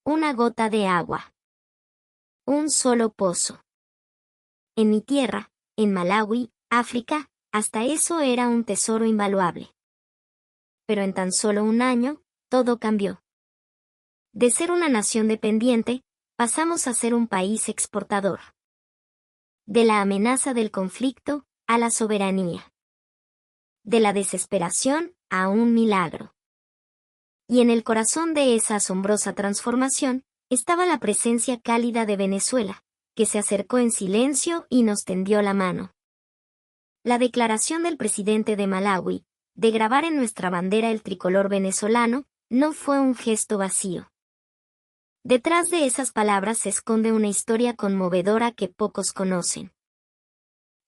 una gota de agua. Un solo pozo. En mi tierra, en Malawi, África, hasta eso era un tesoro invaluable. Pero en tan solo un año, todo cambió. De ser una nación dependiente, pasamos a ser un país exportador. De la amenaza del conflicto, a la soberanía. De la desesperación, a un milagro. Y en el corazón de esa asombrosa transformación, estaba la presencia cálida de Venezuela, que se acercó en silencio y nos tendió la mano. La declaración del presidente de Malawi, de grabar en nuestra bandera el tricolor venezolano, no fue un gesto vacío. Detrás de esas palabras se esconde una historia conmovedora que pocos conocen.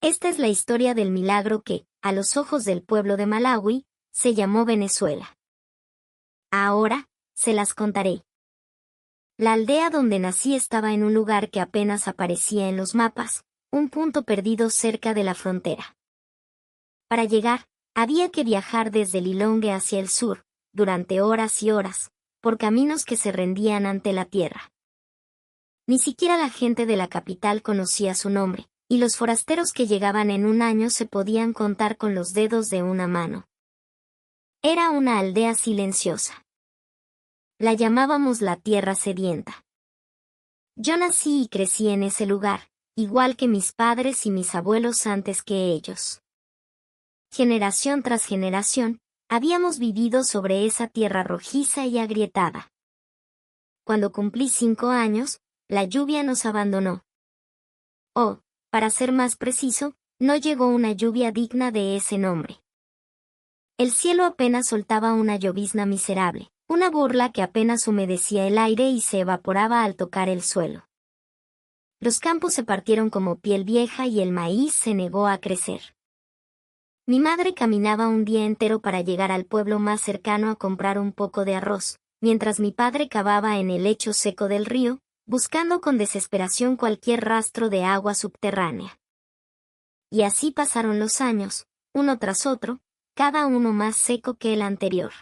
Esta es la historia del milagro que, a los ojos del pueblo de Malawi, se llamó Venezuela. Ahora, se las contaré. La aldea donde nací estaba en un lugar que apenas aparecía en los mapas, un punto perdido cerca de la frontera. Para llegar, había que viajar desde Lilongwe hacia el sur, durante horas y horas, por caminos que se rendían ante la tierra. Ni siquiera la gente de la capital conocía su nombre, y los forasteros que llegaban en un año se podían contar con los dedos de una mano. Era una aldea silenciosa. La llamábamos la tierra sedienta. Yo nací y crecí en ese lugar, igual que mis padres y mis abuelos antes que ellos. Generación tras generación, habíamos vivido sobre esa tierra rojiza y agrietada. Cuando cumplí 5 años, la lluvia nos abandonó. O, para ser más preciso, no llegó una lluvia digna de ese nombre. El cielo apenas soltaba una llovizna miserable, una burla que apenas humedecía el aire y se evaporaba al tocar el suelo. Los campos se partieron como piel vieja y el maíz se negó a crecer. Mi madre caminaba un día entero para llegar al pueblo más cercano a comprar un poco de arroz, mientras mi padre cavaba en el lecho seco del río, buscando con desesperación cualquier rastro de agua subterránea. Y así pasaron los años, uno tras otro, cada uno más seco que el anterior.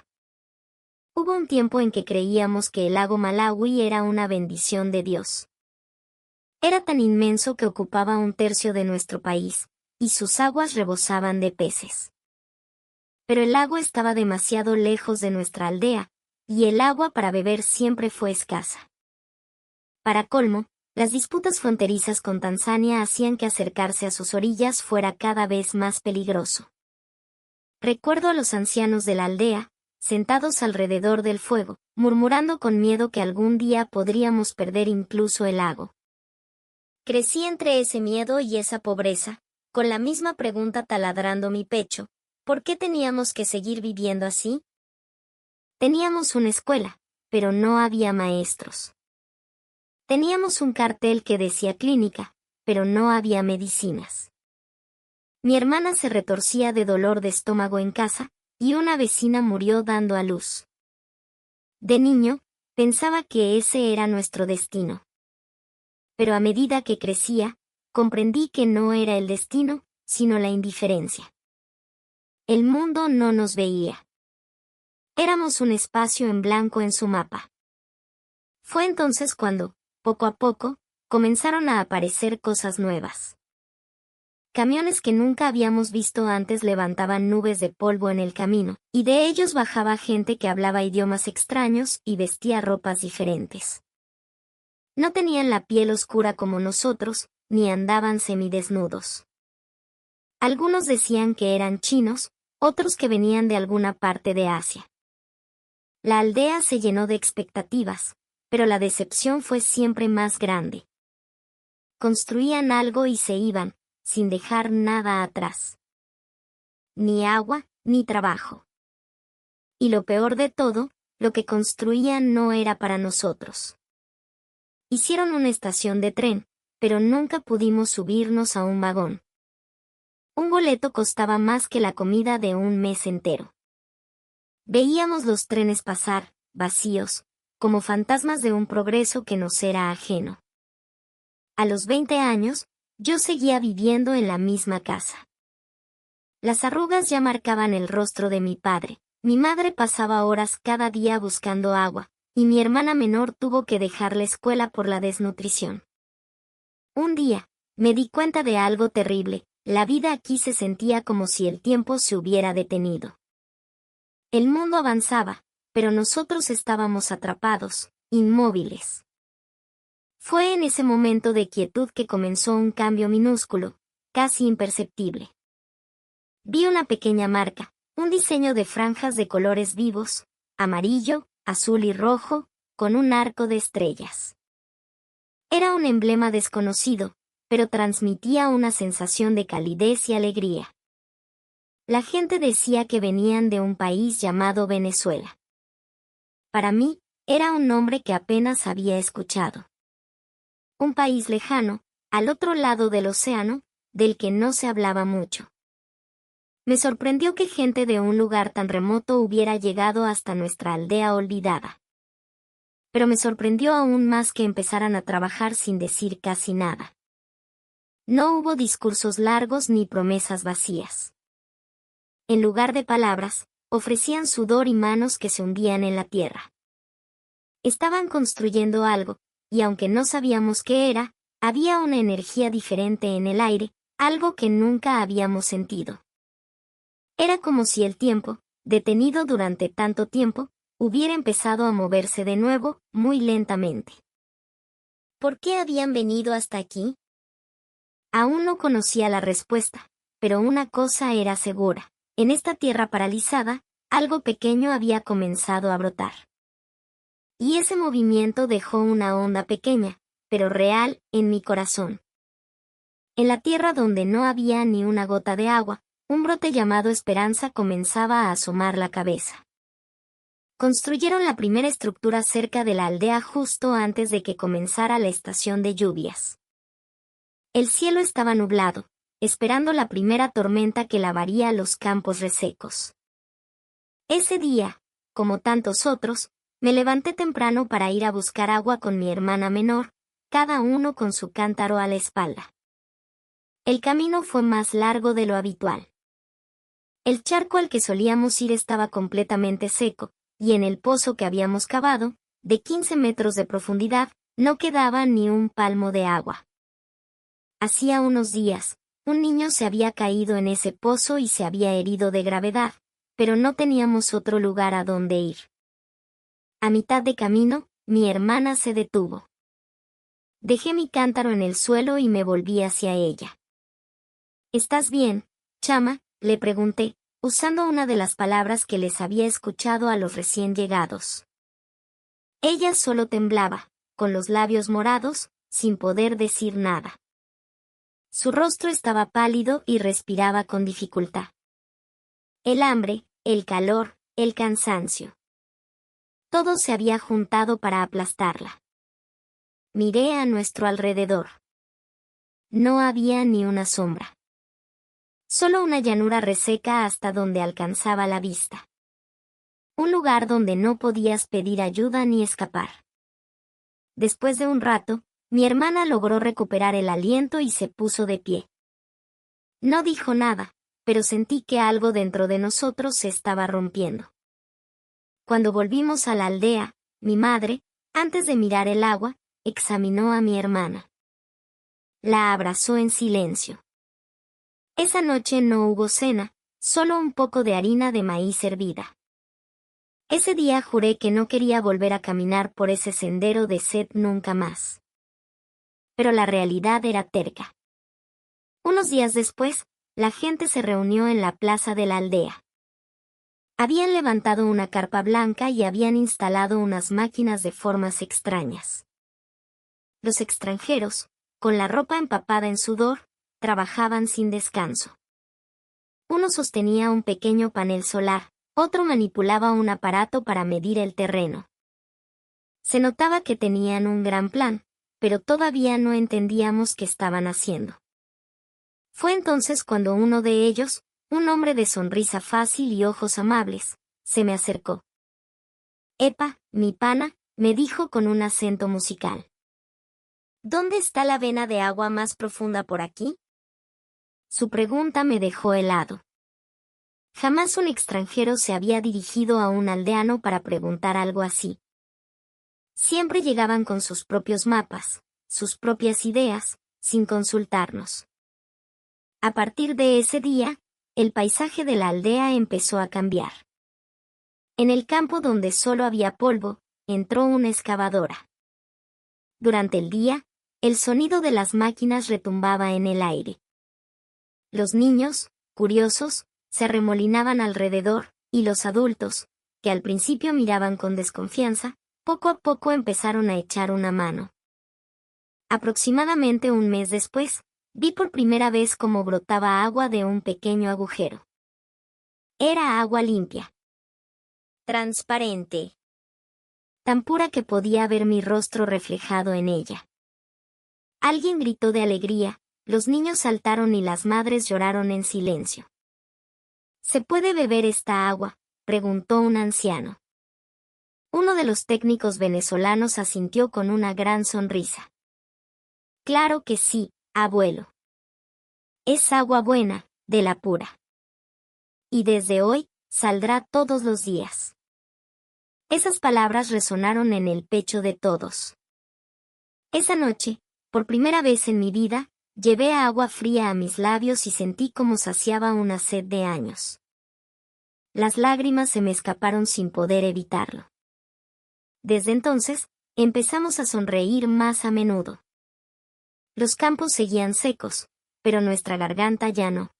Hubo un tiempo en que creíamos que el lago Malawi era una bendición de Dios. Era tan inmenso que ocupaba 1/3 de nuestro país, y sus aguas rebosaban de peces. Pero el lago estaba demasiado lejos de nuestra aldea, y el agua para beber siempre fue escasa. Para colmo, las disputas fronterizas con Tanzania hacían que acercarse a sus orillas fuera cada vez más peligroso. Recuerdo a los ancianos de la aldea, sentados alrededor del fuego, murmurando con miedo que algún día podríamos perder incluso el lago. Crecí entre ese miedo y esa pobreza, con la misma pregunta taladrando mi pecho: ¿por qué teníamos que seguir viviendo así? Teníamos una escuela, pero no había maestros. Teníamos un cartel que decía clínica, pero no había medicinas. Mi hermana se retorcía de dolor de estómago en casa, y una vecina murió dando a luz. De niño, pensaba que ese era nuestro destino. Pero a medida que crecía, comprendí que no era el destino, sino la indiferencia. El mundo no nos veía. Éramos un espacio en blanco en su mapa. Fue entonces cuando, poco a poco, comenzaron a aparecer cosas nuevas. Camiones que nunca habíamos visto antes levantaban nubes de polvo en el camino, y de ellos bajaba gente que hablaba idiomas extraños y vestía ropas diferentes. No tenían la piel oscura como nosotros, ni andaban semidesnudos. Algunos decían que eran chinos, otros que venían de alguna parte de Asia. La aldea se llenó de expectativas, pero la decepción fue siempre más grande. Construían algo y se iban, sin dejar nada atrás. Ni agua, ni trabajo. Y lo peor de todo, lo que construían no era para nosotros. Hicieron una estación de tren, pero nunca pudimos subirnos a un vagón. Un boleto costaba más que la comida de un mes entero. Veíamos los trenes pasar, vacíos, como fantasmas de un progreso que nos era ajeno. A los 20 años, yo seguía viviendo en la misma casa. Las arrugas ya marcaban el rostro de mi padre. Mi madre pasaba horas cada día buscando agua, y mi hermana menor tuvo que dejar la escuela por la desnutrición. Un día, me di cuenta de algo terrible: la vida aquí se sentía como si el tiempo se hubiera detenido. El mundo avanzaba, pero nosotros estábamos atrapados, inmóviles. Fue en ese momento de quietud que comenzó un cambio minúsculo, casi imperceptible. Vi una pequeña marca, un diseño de franjas de colores vivos, amarillo, azul y rojo, con un arco de estrellas. Era un emblema desconocido, pero transmitía una sensación de calidez y alegría. La gente decía que venían de un país llamado Venezuela. Para mí, era un nombre que apenas había escuchado. Un país lejano, al otro lado del océano, del que no se hablaba mucho. Me sorprendió que gente de un lugar tan remoto hubiera llegado hasta nuestra aldea olvidada. Pero me sorprendió aún más que empezaran a trabajar sin decir casi nada. No hubo discursos largos ni promesas vacías. En lugar de palabras, ofrecían sudor y manos que se hundían en la tierra. Estaban construyendo algo, y aunque no sabíamos qué era, había una energía diferente en el aire, algo que nunca habíamos sentido. Era como si el tiempo, detenido durante tanto tiempo, hubiera empezado a moverse de nuevo, muy lentamente. ¿Por qué habían venido hasta aquí? Aún no conocía la respuesta, pero una cosa era segura: en esta tierra paralizada, algo pequeño había comenzado a brotar. Y ese movimiento dejó una onda pequeña, pero real, en mi corazón. En la tierra donde no había ni una gota de agua, un brote llamado esperanza comenzaba a asomar la cabeza. Construyeron la primera estructura cerca de la aldea justo antes de que comenzara la estación de lluvias. El cielo estaba nublado, esperando la primera tormenta que lavaría los campos resecos. Ese día, como tantos otros, me levanté temprano para ir a buscar agua con mi hermana menor, cada uno con su cántaro a la espalda. El camino fue más largo de lo habitual. El charco al que solíamos ir estaba completamente seco, y en el pozo que habíamos cavado, de 15 metros de profundidad, no quedaba ni un palmo de agua. Hacía unos días, un niño se había caído en ese pozo y se había herido de gravedad, pero no teníamos otro lugar a donde ir. A mitad de camino, mi hermana se detuvo. Dejé mi cántaro en el suelo y me volví hacia ella. ¿Estás bien, chama?, le pregunté, usando una de las palabras que les había escuchado a los recién llegados. Ella solo temblaba, con los labios morados, sin poder decir nada. Su rostro estaba pálido y respiraba con dificultad. El hambre, el calor, el cansancio. Todo se había juntado para aplastarla. Miré a nuestro alrededor. No había ni una sombra. Solo una llanura reseca hasta donde alcanzaba la vista. Un lugar donde no podías pedir ayuda ni escapar. Después de un rato, mi hermana logró recuperar el aliento y se puso de pie. No dijo nada, pero sentí que algo dentro de nosotros se estaba rompiendo. Cuando volvimos a la aldea, mi madre, antes de mirar el agua, examinó a mi hermana. La abrazó en silencio. Esa noche no hubo cena, solo un poco de harina de maíz hervida. Ese día juré que no quería volver a caminar por ese sendero de sed nunca más. Pero la realidad era terca. Unos días después, la gente se reunió en la plaza de la aldea. Habían levantado una carpa blanca y habían instalado unas máquinas de formas extrañas. Los extranjeros, con la ropa empapada en sudor, trabajaban sin descanso. Uno sostenía un pequeño panel solar, otro manipulaba un aparato para medir el terreno. Se notaba que tenían un gran plan, pero todavía no entendíamos qué estaban haciendo. Fue entonces cuando uno de ellos, un hombre de sonrisa fácil y ojos amables, se me acercó. «Epa, mi pana», me dijo con un acento musical. «¿Dónde está la vena de agua más profunda por aquí?» Su pregunta me dejó helado. Jamás un extranjero se había dirigido a un aldeano para preguntar algo así. Siempre llegaban con sus propios mapas, sus propias ideas, sin consultarnos. A partir de ese día, el paisaje de la aldea empezó a cambiar. En el campo donde solo había polvo, entró una excavadora. Durante el día, el sonido de las máquinas retumbaba en el aire. Los niños, curiosos, se arremolinaban alrededor, y los adultos, que al principio miraban con desconfianza, poco a poco empezaron a echar una mano. Aproximadamente un mes después, vi por primera vez cómo brotaba agua de un pequeño agujero. Era agua limpia, transparente, tan pura que podía ver mi rostro reflejado en ella. Alguien gritó de alegría, los niños saltaron y las madres lloraron en silencio. ¿Se puede beber esta agua?, preguntó un anciano. Uno de los técnicos venezolanos asintió con una gran sonrisa. Claro que sí, abuelo. Es agua buena, de la pura. Y desde hoy, saldrá todos los días. Esas palabras resonaron en el pecho de todos. Esa noche, por primera vez en mi vida, llevé agua fría a mis labios y sentí cómo saciaba una sed de años. Las lágrimas se me escaparon sin poder evitarlo. Desde entonces, empezamos a sonreír más a menudo. Los campos seguían secos, pero nuestra garganta ya no.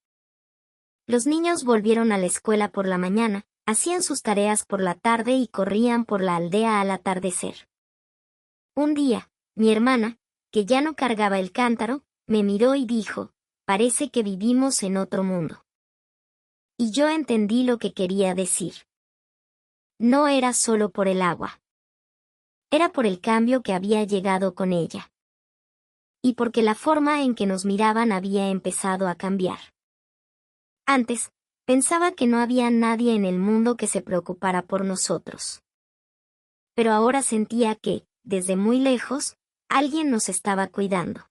Los niños volvieron a la escuela por la mañana, hacían sus tareas por la tarde y corrían por la aldea al atardecer. Un día, mi hermana, que ya no cargaba el cántaro, me miró y dijo, parece que vivimos en otro mundo. Y yo entendí lo que quería decir. No era solo por el agua. Era por el cambio que había llegado con ella. Y porque la forma en que nos miraban había empezado a cambiar. Antes, pensaba que no había nadie en el mundo que se preocupara por nosotros. Pero ahora sentía que, desde muy lejos, alguien nos estaba cuidando.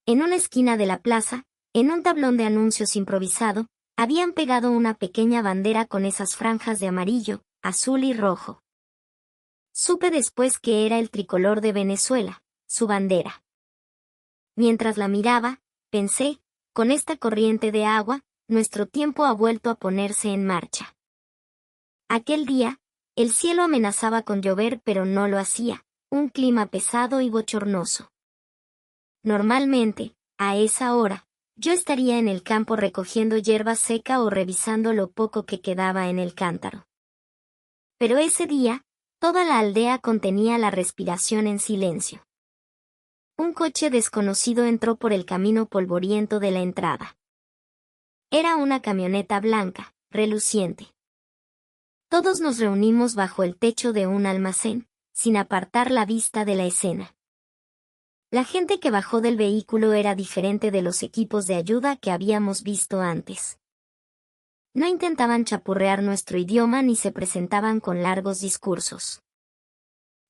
En una esquina de la plaza, en un tablón de anuncios improvisado, habían pegado una pequeña bandera con esas franjas de amarillo, azul y rojo. Supe después que era el tricolor de Venezuela, su bandera. Mientras la miraba, pensé, con esta corriente de agua, nuestro tiempo ha vuelto a ponerse en marcha. Aquel día, el cielo amenazaba con llover pero no lo hacía, un clima pesado y bochornoso. Normalmente, a esa hora, yo estaría en el campo recogiendo hierba seca o revisando lo poco que quedaba en el cántaro. Pero ese día, toda la aldea contenía la respiración en silencio. Un coche desconocido entró por el camino polvoriento de la entrada. Era una camioneta blanca, reluciente. Todos nos reunimos bajo el techo de un almacén, sin apartar la vista de la escena. La gente que bajó del vehículo era diferente de los equipos de ayuda que habíamos visto antes. No intentaban chapurrear nuestro idioma ni se presentaban con largos discursos.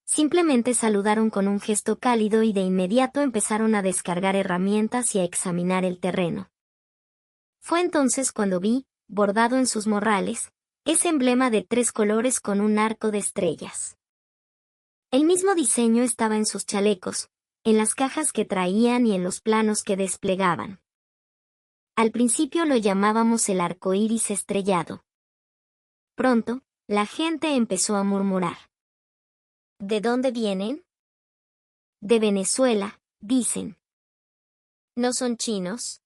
Simplemente saludaron con un gesto cálido y de inmediato empezaron a descargar herramientas y a examinar el terreno. Fue entonces cuando vi, bordado en sus morrales, ese emblema de 3 colores con un arco de estrellas. El mismo diseño estaba en sus chalecos, en las cajas que traían y en los planos que desplegaban. Al principio lo llamábamos el arco iris estrellado. Pronto, la gente empezó a murmurar. ¿De dónde vienen? De Venezuela, dicen. ¿No son chinos?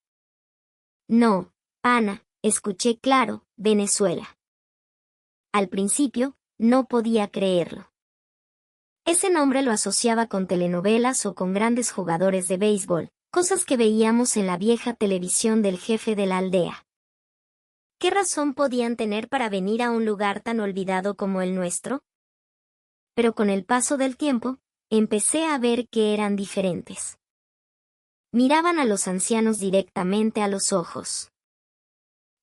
No, Ana, escuché claro, Venezuela. Al principio, no podía creerlo. Ese nombre lo asociaba con telenovelas o con grandes jugadores de béisbol, cosas que veíamos en la vieja televisión del jefe de la aldea. ¿Qué razón podían tener para venir a un lugar tan olvidado como el nuestro? Pero con el paso del tiempo, empecé a ver que eran diferentes. Miraban a los ancianos directamente a los ojos.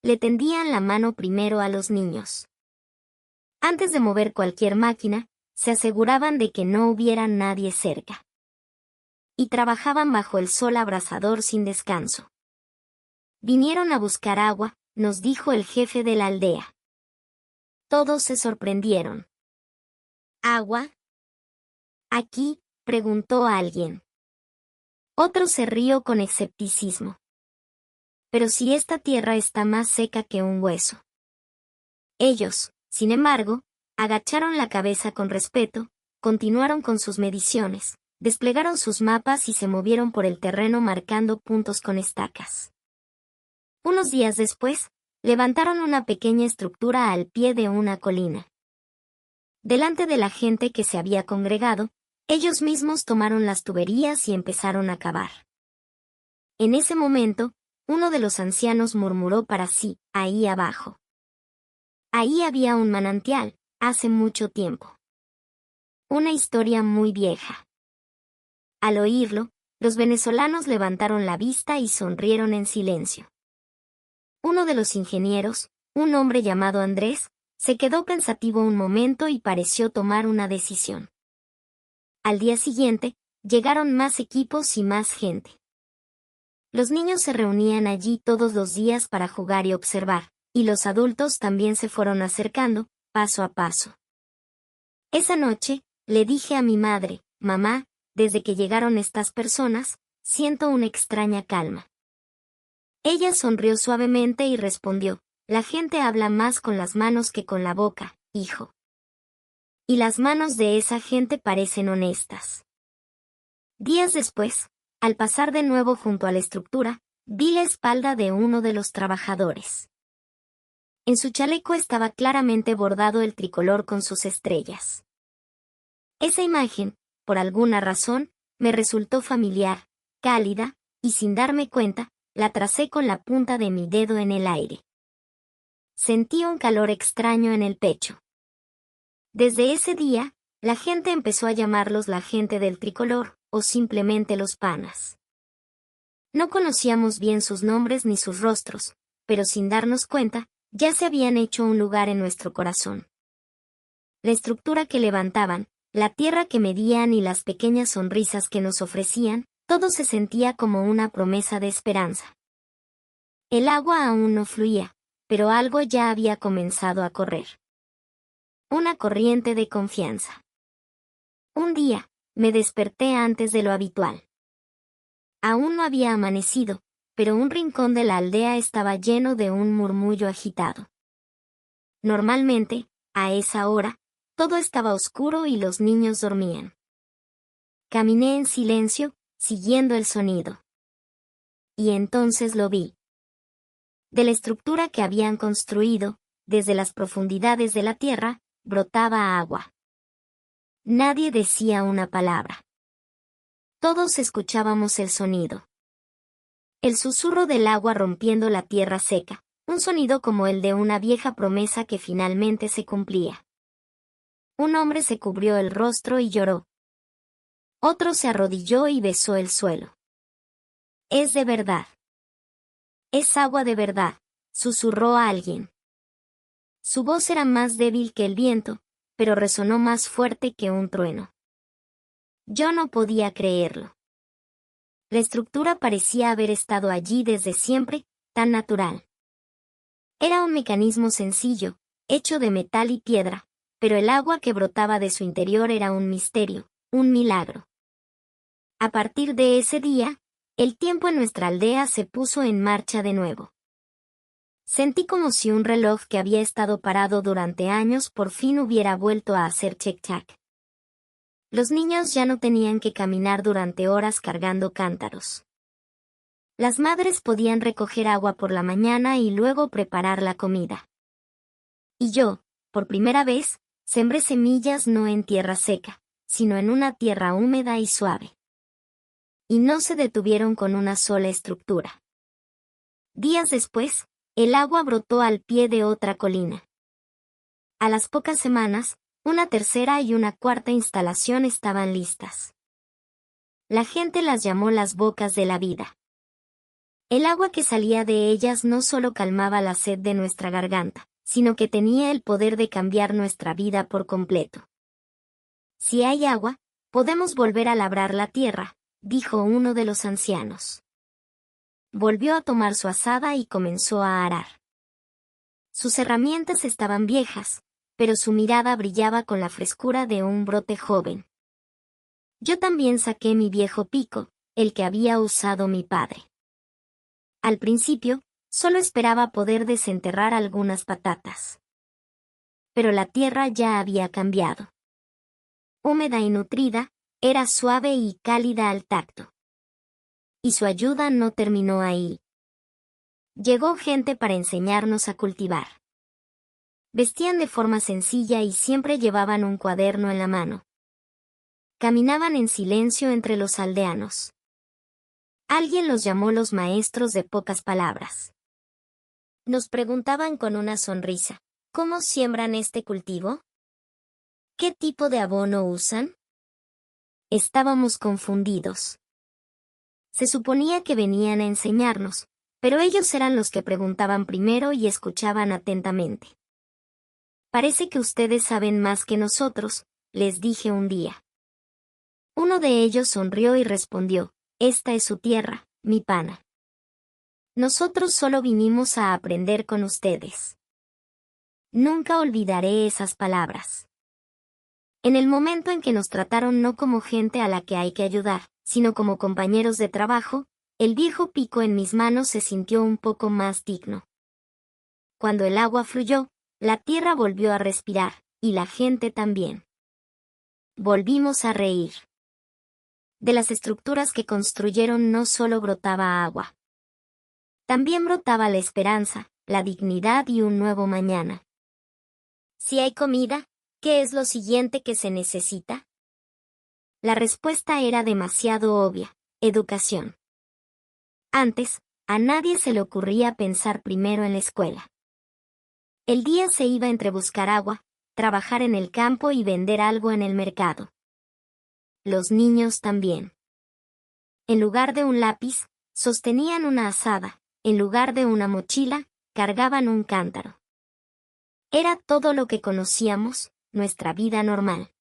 Le tendían la mano primero a los niños. Antes de mover cualquier máquina, se aseguraban de que no hubiera nadie cerca. Y trabajaban bajo el sol abrasador sin descanso. Vinieron a buscar agua, nos dijo el jefe de la aldea. Todos se sorprendieron. ¿Agua? ¿Aquí?, preguntó alguien. Otro se rió con escepticismo. Pero si esta tierra está más seca que un hueso. Ellos, sin embargo, agacharon la cabeza con respeto, continuaron con sus mediciones, desplegaron sus mapas y se movieron por el terreno marcando puntos con estacas. Unos días después, levantaron una pequeña estructura al pie de una colina. Delante de la gente que se había congregado, ellos mismos tomaron las tuberías y empezaron a cavar. En ese momento, uno de los ancianos murmuró para sí, ahí abajo. Ahí había un manantial, hace mucho tiempo. Una historia muy vieja. Al oírlo, los venezolanos levantaron la vista y sonrieron en silencio. Uno de los ingenieros, un hombre llamado Andrés, se quedó pensativo un momento y pareció tomar una decisión. Al día siguiente, llegaron más equipos y más gente. Los niños se reunían allí todos los días para jugar y observar, y los adultos también se fueron acercando, paso a paso. Esa noche, le dije a mi madre, mamá, desde que llegaron estas personas, siento una extraña calma. Ella sonrió suavemente y respondió, la gente habla más con las manos que con la boca, hijo. Y las manos de esa gente parecen honestas. Días después, al pasar de nuevo junto a la estructura, vi la espalda de uno de los trabajadores. En su chaleco estaba claramente bordado el tricolor con sus estrellas. Esa imagen, por alguna razón, me resultó familiar, cálida, y sin darme cuenta, la tracé con la punta de mi dedo en el aire. Sentí un calor extraño en el pecho. Desde ese día, la gente empezó a llamarlos la gente del tricolor, o simplemente los panas. No conocíamos bien sus nombres ni sus rostros, pero sin darnos cuenta, ya se habían hecho un lugar en nuestro corazón. La estructura que levantaban, la tierra que medían y las pequeñas sonrisas que nos ofrecían, todo se sentía como una promesa de esperanza. El agua aún no fluía, pero algo ya había comenzado a correr. Una corriente de confianza. Un día, me desperté antes de lo habitual. Aún no había amanecido, pero un rincón de la aldea estaba lleno de un murmullo agitado. Normalmente, a esa hora, todo estaba oscuro y los niños dormían. Caminé en silencio, siguiendo el sonido. Y entonces lo vi. De la estructura que habían construido, desde las profundidades de la tierra, brotaba agua. Nadie decía una palabra. Todos escuchábamos el sonido. El susurro del agua rompiendo la tierra seca, un sonido como el de una vieja promesa que finalmente se cumplía. Un hombre se cubrió el rostro y lloró. Otro se arrodilló y besó el suelo. Es de verdad. Es agua de verdad, susurró a alguien. Su voz era más débil que el viento, pero resonó más fuerte que un trueno. Yo no podía creerlo. La estructura parecía haber estado allí desde siempre, tan natural. Era un mecanismo sencillo, hecho de metal y piedra, pero el agua que brotaba de su interior era un misterio, un milagro. A partir de ese día, el tiempo en nuestra aldea se puso en marcha de nuevo. Sentí como si un reloj que había estado parado durante años por fin hubiera vuelto a hacer check-chac. Los niños ya no tenían que caminar durante horas cargando cántaros. Las madres podían recoger agua por la mañana y luego preparar la comida. Y yo, por primera vez, sembré semillas no en tierra seca, sino en una tierra húmeda y suave. Y no se detuvieron con una sola estructura. Días después, el agua brotó al pie de otra colina. A las pocas semanas, una tercera y una cuarta instalación estaban listas. La gente las llamó las bocas de la vida. El agua que salía de ellas no solo calmaba la sed de nuestra garganta, sino que tenía el poder de cambiar nuestra vida por completo. Si hay agua, podemos volver a labrar la tierra, dijo uno de los ancianos. Volvió a tomar su azada y comenzó a arar. Sus herramientas estaban viejas, pero su mirada brillaba con la frescura de un brote joven. Yo también saqué mi viejo pico, el que había usado mi padre. Al principio, solo esperaba poder desenterrar algunas patatas. Pero la tierra ya había cambiado. Húmeda y nutrida, era suave y cálida al tacto. Y su ayuda no terminó ahí. Llegó gente para enseñarnos a cultivar. Vestían de forma sencilla y siempre llevaban un cuaderno en la mano. Caminaban en silencio entre los aldeanos. Alguien los llamó los maestros de pocas palabras. Nos preguntaban con una sonrisa, ¿cómo siembran este cultivo? ¿Qué tipo de abono usan? Estábamos confundidos. Se suponía que venían a enseñarnos, pero ellos eran los que preguntaban primero y escuchaban atentamente. Parece que ustedes saben más que nosotros, les dije un día. Uno de ellos sonrió y respondió, esta es su tierra, mi pana. Nosotros solo vinimos a aprender con ustedes. Nunca olvidaré esas palabras. En el momento en que nos trataron no como gente a la que hay que ayudar, sino como compañeros de trabajo, el viejo pico en mis manos se sintió un poco más digno. Cuando el agua fluyó, la tierra volvió a respirar, y la gente también. Volvimos a reír. De las estructuras que construyeron no solo brotaba agua. También brotaba la esperanza, la dignidad y un nuevo mañana. Si hay comida, ¿qué es lo siguiente que se necesita? La respuesta era demasiado obvia: educación. Antes, a nadie se le ocurría pensar primero en la escuela. El día se iba entre buscar agua, trabajar en el campo y vender algo en el mercado. Los niños también. En lugar de un lápiz, sostenían una azada, en lugar de una mochila, cargaban un cántaro. Era todo lo que conocíamos, nuestra vida normal.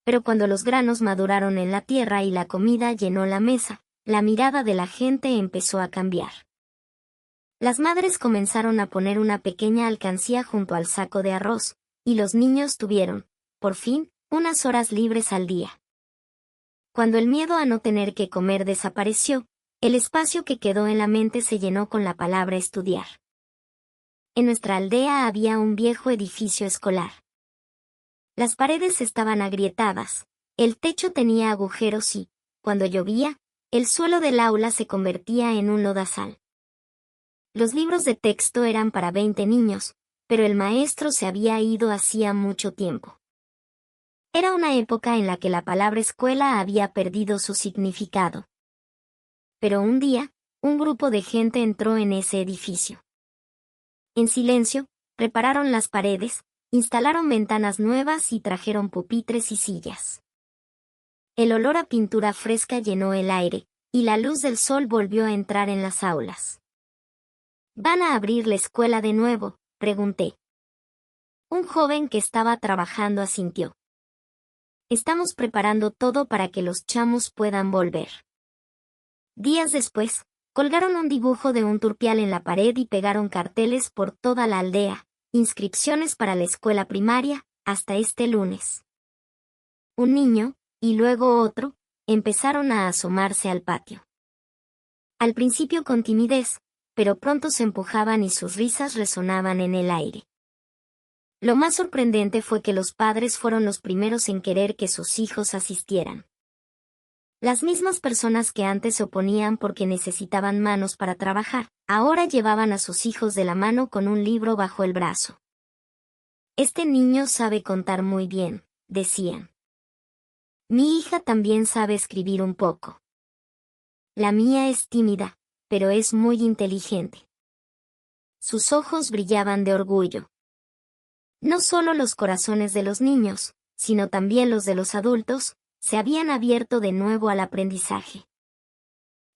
Pero cuando los granos maduraron en la tierra y la comida llenó la mesa, la mirada de la gente empezó a cambiar. Las madres comenzaron a poner una pequeña alcancía junto al saco de arroz, y los niños tuvieron, por fin, unas horas libres al día. Cuando el miedo a no tener que comer desapareció, el espacio que quedó en la mente se llenó con la palabra estudiar. En nuestra aldea había un viejo edificio escolar. Las paredes estaban agrietadas, el techo tenía agujeros y, cuando llovía, el suelo del aula se convertía en un lodazal. Los libros de texto eran para 20 niños, pero el maestro se había ido hacía mucho tiempo. Era una época en la que la palabra escuela había perdido su significado. Pero un día, un grupo de gente entró en ese edificio. En silencio, repararon las paredes, instalaron ventanas nuevas y trajeron pupitres y sillas. El olor a pintura fresca llenó el aire, y la luz del sol volvió a entrar en las aulas. ¿Van a abrir la escuela de nuevo?, pregunté. Un joven que estaba trabajando asintió. Estamos preparando todo para que los chamos puedan volver. Días después, colgaron un dibujo de un turpial en la pared y pegaron carteles por toda la aldea, inscripciones para la escuela primaria, hasta este lunes. Un niño, y luego otro, empezaron a asomarse al patio. Al principio con timidez, pero pronto se empujaban y sus risas resonaban en el aire. Lo más sorprendente fue que los padres fueron los primeros en querer que sus hijos asistieran. Las mismas personas que antes se oponían porque necesitaban manos para trabajar, ahora llevaban a sus hijos de la mano con un libro bajo el brazo. Este niño sabe contar muy bien, decían. Mi hija también sabe escribir un poco. La mía es tímida, pero es muy inteligente. Sus ojos brillaban de orgullo. No solo los corazones de los niños, sino también los de los adultos, se habían abierto de nuevo al aprendizaje.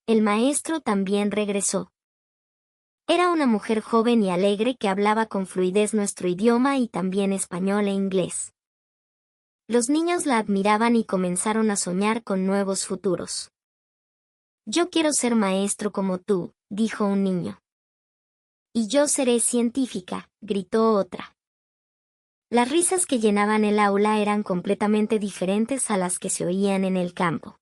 El maestro también regresó. Era una mujer joven y alegre que hablaba con fluidez nuestro idioma y también español e inglés. Los niños la admiraban y comenzaron a soñar con nuevos futuros. Yo quiero ser maestro como tú, dijo un niño. Y yo seré científica, gritó otra. Las risas que llenaban el aula eran completamente diferentes a las que se oían en el campo.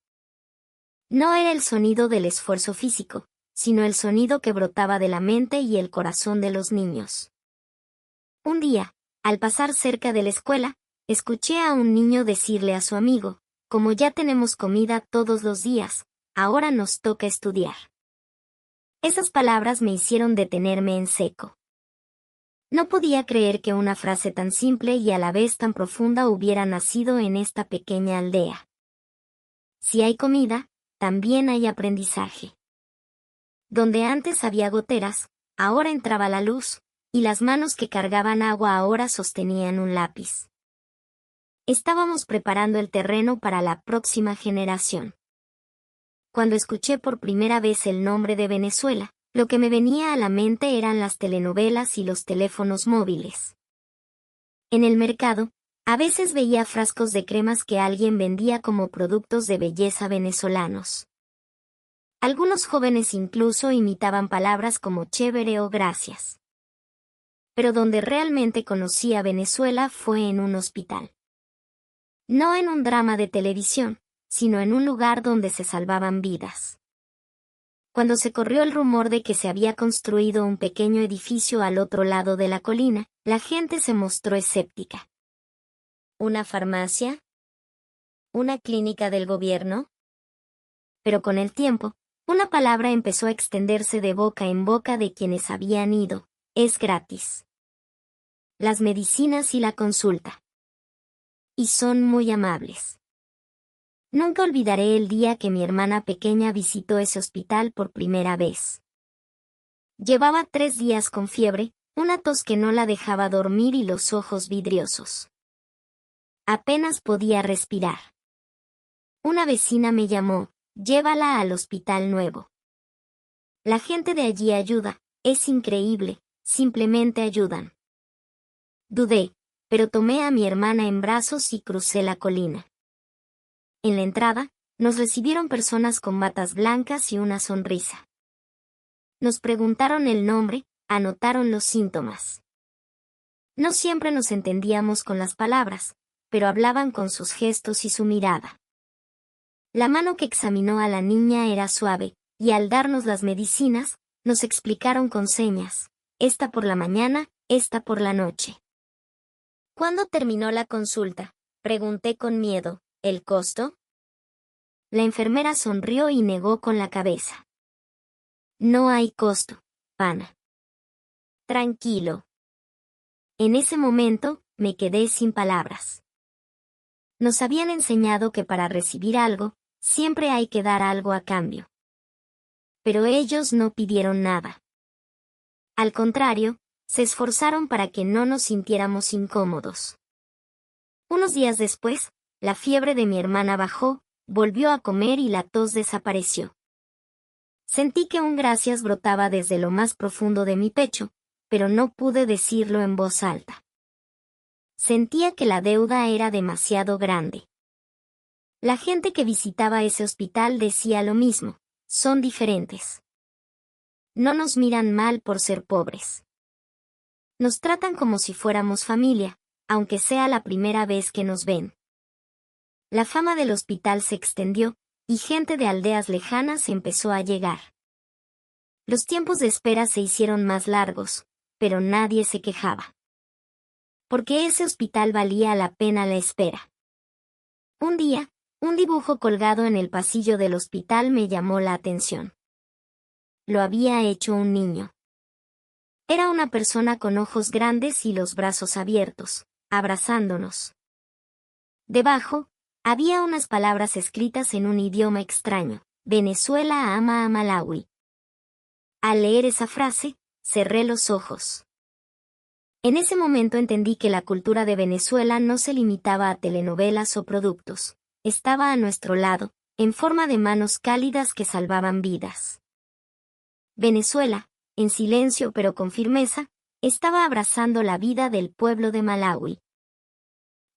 No era el sonido del esfuerzo físico, sino el sonido que brotaba de la mente y el corazón de los niños. Un día, al pasar cerca de la escuela, escuché a un niño decirle a su amigo: como ya tenemos comida todos los días, ahora nos toca estudiar. Esas palabras me hicieron detenerme en seco. No podía creer que una frase tan simple y a la vez tan profunda hubiera nacido en esta pequeña aldea. Si hay comida, también hay aprendizaje. Donde antes había goteras, ahora entraba la luz, y las manos que cargaban agua ahora sostenían un lápiz. Estábamos preparando el terreno para la próxima generación. Cuando escuché por primera vez el nombre de Venezuela, lo que me venía a la mente eran las telenovelas y los teléfonos móviles. En el mercado, a veces veía frascos de cremas que alguien vendía como productos de belleza venezolanos. Algunos jóvenes incluso imitaban palabras como chévere o gracias. Pero donde realmente conocí a Venezuela fue en un hospital. No en un drama de televisión, sino en un lugar donde se salvaban vidas. Cuando se corrió el rumor de que se había construido un pequeño edificio al otro lado de la colina, la gente se mostró escéptica. ¿Una farmacia? ¿Una clínica del gobierno? Pero con el tiempo, una palabra empezó a extenderse de boca en boca de quienes habían ido: es gratis. Las medicinas y la consulta. Y son muy amables. Nunca olvidaré el día que mi hermana pequeña visitó ese hospital por primera vez. Llevaba 3 días con fiebre, una tos que no la dejaba dormir y los ojos vidriosos. Apenas podía respirar. Una vecina me llamó: llévala al hospital nuevo. La gente de allí ayuda, es increíble, simplemente ayudan. Dudé, pero tomé a mi hermana en brazos y crucé la colina. En la entrada, nos recibieron personas con batas blancas y una sonrisa. Nos preguntaron el nombre, anotaron los síntomas. No siempre nos entendíamos con las palabras, pero hablaban con sus gestos y su mirada. La mano que examinó a la niña era suave, y al darnos las medicinas, nos explicaron con señas: esta por la mañana, esta por la noche. ¿Cuándo terminó la consulta?, pregunté con miedo. ¿El costo? La enfermera sonrió y negó con la cabeza. No hay costo, pana. Tranquilo. En ese momento, me quedé sin palabras. Nos habían enseñado que para recibir algo, siempre hay que dar algo a cambio. Pero ellos no pidieron nada. Al contrario, se esforzaron para que no nos sintiéramos incómodos. Unos días después, la fiebre de mi hermana bajó, volvió a comer y la tos desapareció. Sentí que un gracias brotaba desde lo más profundo de mi pecho, pero no pude decirlo en voz alta. Sentía que la deuda era demasiado grande. La gente que visitaba ese hospital decía lo mismo: son diferentes. No nos miran mal por ser pobres. Nos tratan como si fuéramos familia, aunque sea la primera vez que nos ven. La fama del hospital se extendió, y gente de aldeas lejanas empezó a llegar. Los tiempos de espera se hicieron más largos, pero nadie se quejaba. Porque ese hospital valía la pena la espera. Un día, un dibujo colgado en el pasillo del hospital me llamó la atención. Lo había hecho un niño. Era una persona con ojos grandes y los brazos abiertos, abrazándonos. Debajo, había unas palabras escritas en un idioma extraño: Venezuela ama a Malawi. Al leer esa frase, cerré los ojos. En ese momento entendí que la cultura de Venezuela no se limitaba a telenovelas o productos, estaba a nuestro lado, en forma de manos cálidas que salvaban vidas. Venezuela, en silencio pero con firmeza, estaba abrazando la vida del pueblo de Malawi.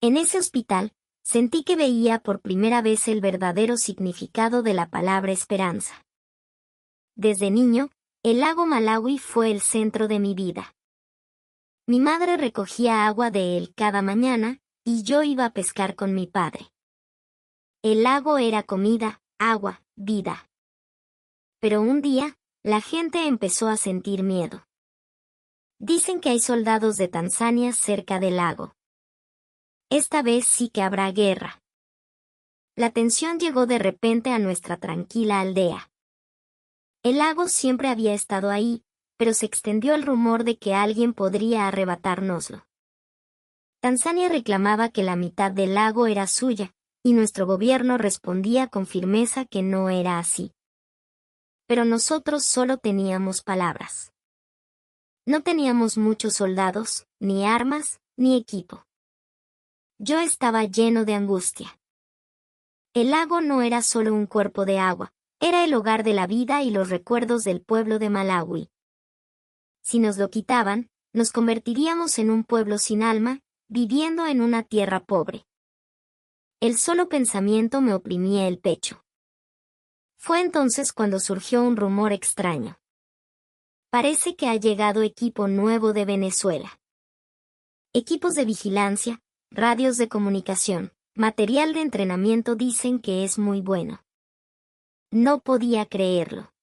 En ese hospital, sentí que veía por primera vez el verdadero significado de la palabra esperanza. Desde niño, el lago Malawi fue el centro de mi vida. Mi madre recogía agua de él cada mañana, y yo iba a pescar con mi padre. El lago era comida, agua, vida. Pero un día, la gente empezó a sentir miedo. Dicen que hay soldados de Tanzania cerca del lago. Esta vez sí que habrá guerra. La tensión llegó de repente a nuestra tranquila aldea. El lago siempre había estado ahí, pero se extendió el rumor de que alguien podría arrebatárnoslo. Tanzania reclamaba que la mitad del lago era suya, y nuestro gobierno respondía con firmeza que no era así. Pero nosotros solo teníamos palabras. No teníamos muchos soldados, ni armas, ni equipo. Yo estaba lleno de angustia. El lago no era solo un cuerpo de agua, era el hogar de la vida y los recuerdos del pueblo de Malawi. Si nos lo quitaban, nos convertiríamos en un pueblo sin alma, viviendo en una tierra pobre. El solo pensamiento me oprimía el pecho. Fue entonces cuando surgió un rumor extraño. Parece que ha llegado equipo nuevo de Venezuela. Equipos de vigilancia, radios de comunicación, material de entrenamiento dicen que es muy bueno. No podía creerlo.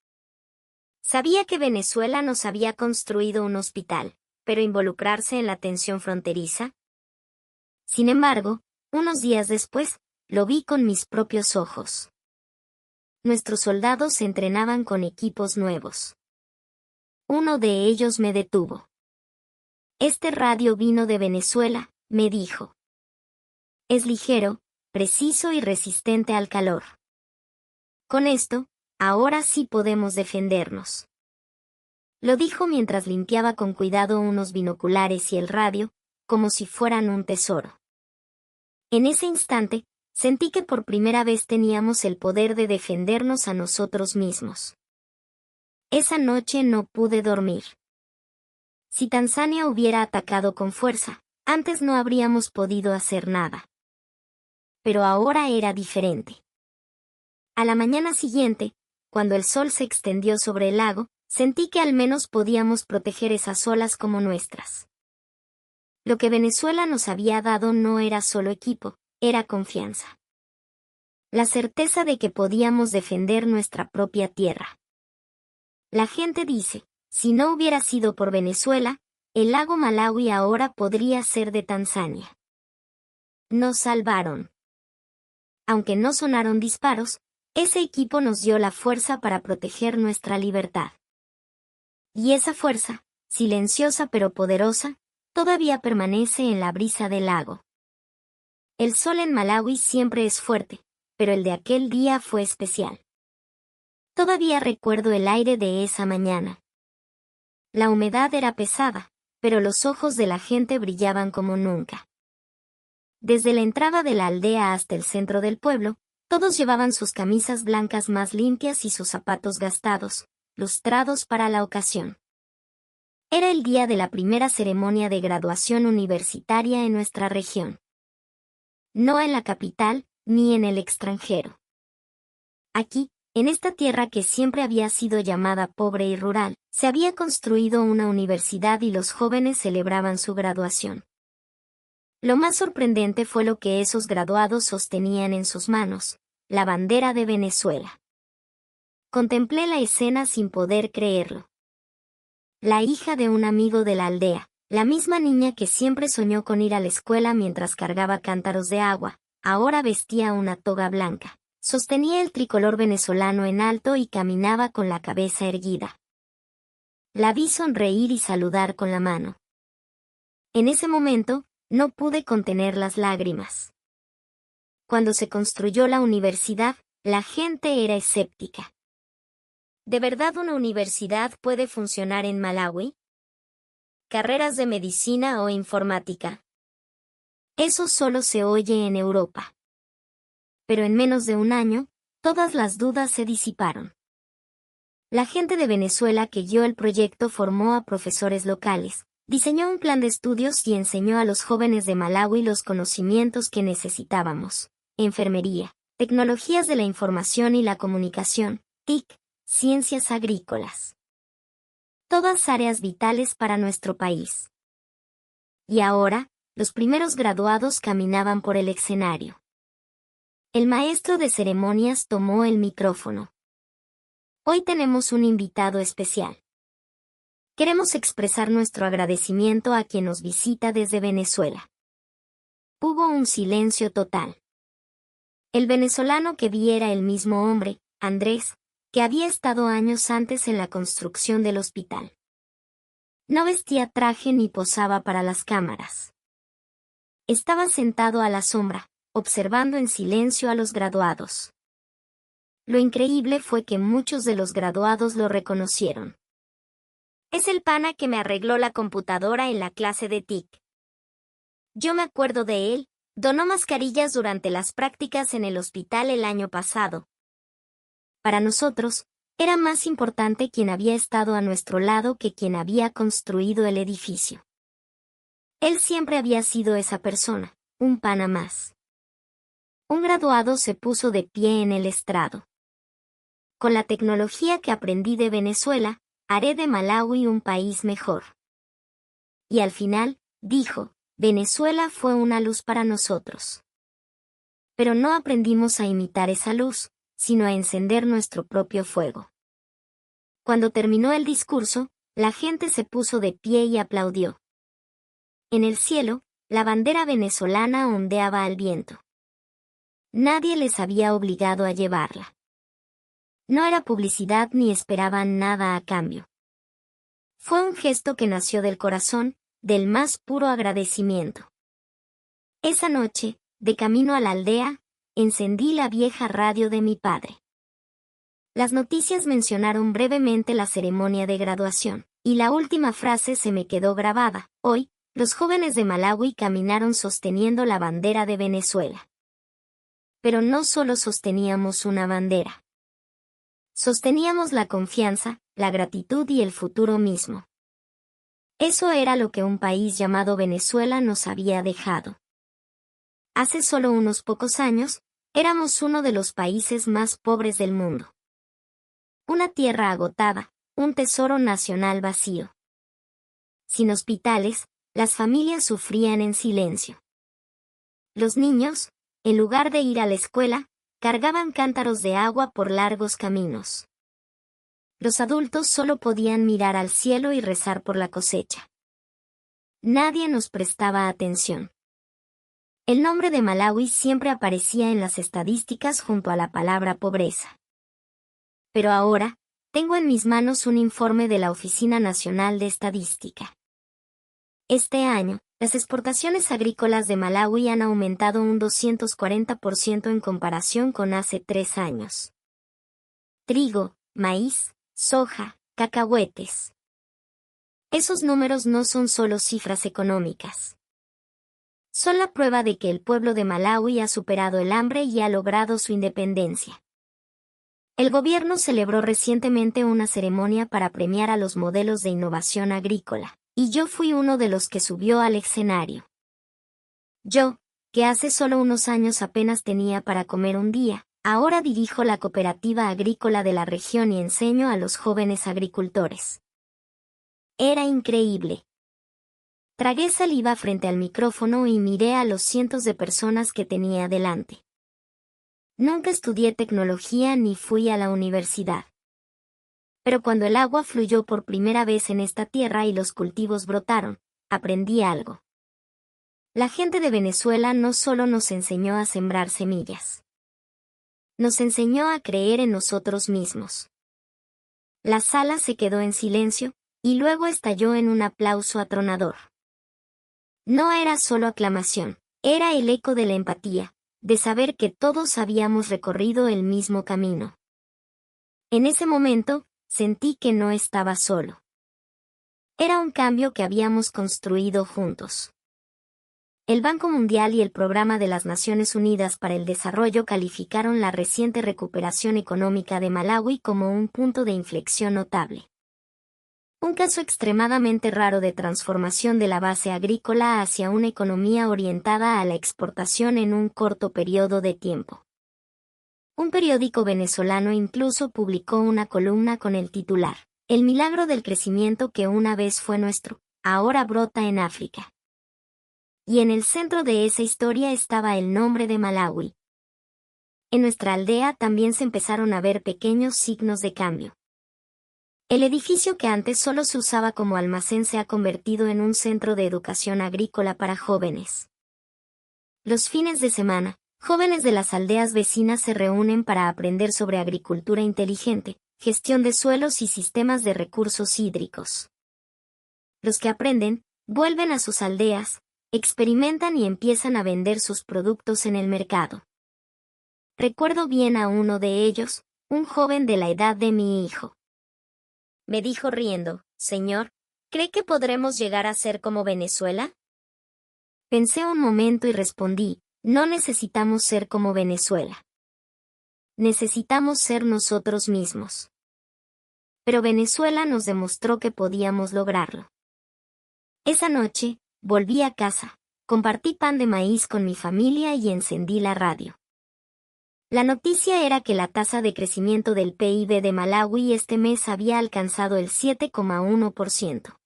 Sabía que Venezuela nos había construido un hospital, pero involucrarse en la tensión fronteriza. Sin embargo, unos días después, lo vi con mis propios ojos. Nuestros soldados se entrenaban con equipos nuevos. Uno de ellos me detuvo. Este radio vino de Venezuela, me dijo. Es ligero, preciso y resistente al calor. Con esto, ahora sí podemos defendernos. Lo dijo mientras limpiaba con cuidado unos binoculares y el radio, como si fueran un tesoro. En ese instante, sentí que por primera vez teníamos el poder de defendernos a nosotros mismos. Esa noche no pude dormir. Si Tanzania hubiera atacado con fuerza, antes no habríamos podido hacer nada. Pero ahora era diferente. A la mañana siguiente, cuando el sol se extendió sobre el lago, sentí que al menos podíamos proteger esas olas como nuestras. Lo que Venezuela nos había dado no era solo equipo, era confianza. La certeza de que podíamos defender nuestra propia tierra. La gente dice, si no hubiera sido por Venezuela, el lago Malawi ahora podría ser de Tanzania. Nos salvaron. Aunque no sonaron disparos, ese equipo nos dio la fuerza para proteger nuestra libertad. Y esa fuerza, silenciosa pero poderosa, todavía permanece en la brisa del lago. El sol en Malawi siempre es fuerte, pero el de aquel día fue especial. Todavía recuerdo el aire de esa mañana. La humedad era pesada, pero los ojos de la gente brillaban como nunca. Desde la entrada de la aldea hasta el centro del pueblo, todos llevaban sus camisas blancas más limpias y sus zapatos gastados, lustrados para la ocasión. Era el día de la primera ceremonia de graduación universitaria en nuestra región. No en la capital, ni en el extranjero. Aquí, en esta tierra que siempre había sido llamada pobre y rural, se había construido una universidad y los jóvenes celebraban su graduación. Lo más sorprendente fue lo que esos graduados sostenían en sus manos, la bandera de Venezuela. Contemplé la escena sin poder creerlo. La hija de un amigo de la aldea, la misma niña que siempre soñó con ir a la escuela mientras cargaba cántaros de agua, ahora vestía una toga blanca, sostenía el tricolor venezolano en alto y caminaba con la cabeza erguida. La vi sonreír y saludar con la mano. En ese momento, no pude contener las lágrimas. Cuando se construyó la universidad, la gente era escéptica. ¿De verdad una universidad puede funcionar en Malawi? ¿Carreras de medicina o informática? Eso solo se oye en Europa. Pero en menos de un año, todas las dudas se disiparon. La gente de Venezuela que guió el proyecto formó a profesores locales, diseñó un plan de estudios y enseñó a los jóvenes de Malawi los conocimientos que necesitábamos: enfermería, tecnologías de la información y la comunicación, TIC, ciencias agrícolas. Todas áreas vitales para nuestro país. Y ahora, los primeros graduados caminaban por el escenario. El maestro de ceremonias tomó el micrófono. Hoy tenemos un invitado especial. Queremos expresar nuestro agradecimiento a quien nos visita desde Venezuela. Hubo un silencio total. El venezolano que vi era el mismo hombre, Andrés, que había estado años antes en la construcción del hospital. No vestía traje ni posaba para las cámaras. Estaba sentado a la sombra, observando en silencio a los graduados. Lo increíble fue que muchos de los graduados lo reconocieron. Es el pana que me arregló la computadora en la clase de TIC. Yo me acuerdo de él, donó mascarillas durante las prácticas en el hospital el año pasado. Para nosotros, era más importante quien había estado a nuestro lado que quien había construido el edificio. Él siempre había sido esa persona, un pana más. Un graduado se puso de pie en el estrado. Con la tecnología que aprendí de Venezuela, haré de Malaui un país mejor. Y al final, dijo, Venezuela fue una luz para nosotros. Pero no aprendimos a imitar esa luz, sino a encender nuestro propio fuego. Cuando terminó el discurso, la gente se puso de pie y aplaudió. En el cielo, la bandera venezolana ondeaba al viento. Nadie les había obligado a llevarla. No era publicidad ni esperaban nada a cambio. Fue un gesto que nació del corazón, del más puro agradecimiento. Esa noche, de camino a la aldea, encendí la vieja radio de mi padre. Las noticias mencionaron brevemente la ceremonia de graduación, y la última frase se me quedó grabada. Hoy, los jóvenes de Malaui caminaron sosteniendo la bandera de Venezuela. Pero no solo sosteníamos una bandera. Sosteníamos la confianza, la gratitud y el futuro mismo. Eso era lo que un país llamado Venezuela nos había dejado. Hace solo unos pocos años, éramos uno de los países más pobres del mundo. Una tierra agotada, un tesoro nacional vacío. Sin hospitales, las familias sufrían en silencio. Los niños, en lugar de ir a la escuela, cargaban cántaros de agua por largos caminos. Los adultos solo podían mirar al cielo y rezar por la cosecha. Nadie nos prestaba atención. El nombre de Malaui siempre aparecía en las estadísticas junto a la palabra pobreza. Pero ahora, tengo en mis manos un informe de la Oficina Nacional de Estadística. Este año, las exportaciones agrícolas de Malaui han aumentado un 240% en comparación con hace 3 años. Trigo, maíz, soja, cacahuetes. Esos números no son solo cifras económicas. Son la prueba de que el pueblo de Malaui ha superado el hambre y ha logrado su independencia. El gobierno celebró recientemente una ceremonia para premiar a los modelos de innovación agrícola, y yo fui uno de los que subió al escenario. Yo, que hace solo unos años apenas tenía para comer un día, ahora dirijo la cooperativa agrícola de la región y enseño a los jóvenes agricultores. Era increíble. Tragué saliva frente al micrófono y miré a los cientos de personas que tenía delante. Nunca estudié tecnología ni fui a la universidad. Pero cuando el agua fluyó por primera vez en esta tierra y los cultivos brotaron, aprendí algo. La gente de Venezuela no solo nos enseñó a sembrar semillas. Nos enseñó a creer en nosotros mismos. La sala se quedó en silencio, y luego estalló en un aplauso atronador. No era solo aclamación, era el eco de la empatía, de saber que todos habíamos recorrido el mismo camino. En ese momento, sentí que no estaba solo. Era un cambio que habíamos construido juntos. El Banco Mundial y el Programa de las Naciones Unidas para el Desarrollo calificaron la reciente recuperación económica de Malaui como un punto de inflexión notable. Un caso extremadamente raro de transformación de la base agrícola hacia una economía orientada a la exportación en un corto periodo de tiempo. Un periódico venezolano incluso publicó una columna con el titular, El milagro del crecimiento que una vez fue nuestro, ahora brota en África. Y en el centro de esa historia estaba el nombre de Malawi. En nuestra aldea también se empezaron a ver pequeños signos de cambio. El edificio que antes solo se usaba como almacén se ha convertido en un centro de educación agrícola para jóvenes. Los fines de semana, jóvenes de las aldeas vecinas se reúnen para aprender sobre agricultura inteligente, gestión de suelos y sistemas de recursos hídricos. Los que aprenden, vuelven a sus aldeas, experimentan y empiezan a vender sus productos en el mercado. Recuerdo bien a uno de ellos, un joven de la edad de mi hijo. Me dijo riendo, «Señor, ¿cree que podremos llegar a ser como Venezuela?» Pensé un momento y respondí, «No necesitamos ser como Venezuela. Necesitamos ser nosotros mismos». Pero Venezuela nos demostró que podíamos lograrlo. Esa noche, volví a casa, compartí pan de maíz con mi familia y encendí la radio. La noticia era que la tasa de crecimiento del PIB de Malawi este mes había alcanzado el 7,1%.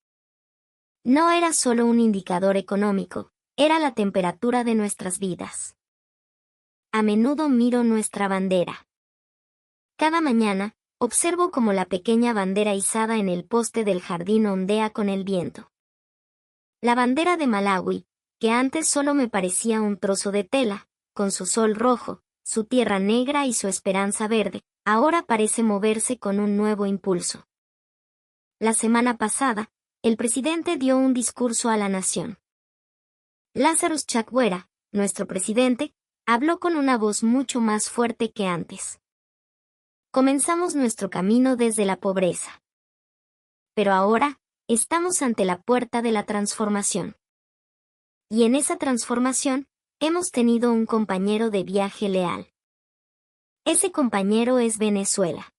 No era solo un indicador económico, era la temperatura de nuestras vidas. A menudo miro nuestra bandera. Cada mañana, observo cómo la pequeña bandera izada en el poste del jardín ondea con el viento. La bandera de Malawi, que antes solo me parecía un trozo de tela, con su sol rojo, su tierra negra y su esperanza verde, ahora parece moverse con un nuevo impulso. La semana pasada, el presidente dio un discurso a la nación. Lazarus Chakwera, nuestro presidente, habló con una voz mucho más fuerte que antes. Comenzamos nuestro camino desde la pobreza. Pero ahora, estamos ante la puerta de la transformación. Y en esa transformación, hemos tenido un compañero de viaje leal. Ese compañero es Venezuela.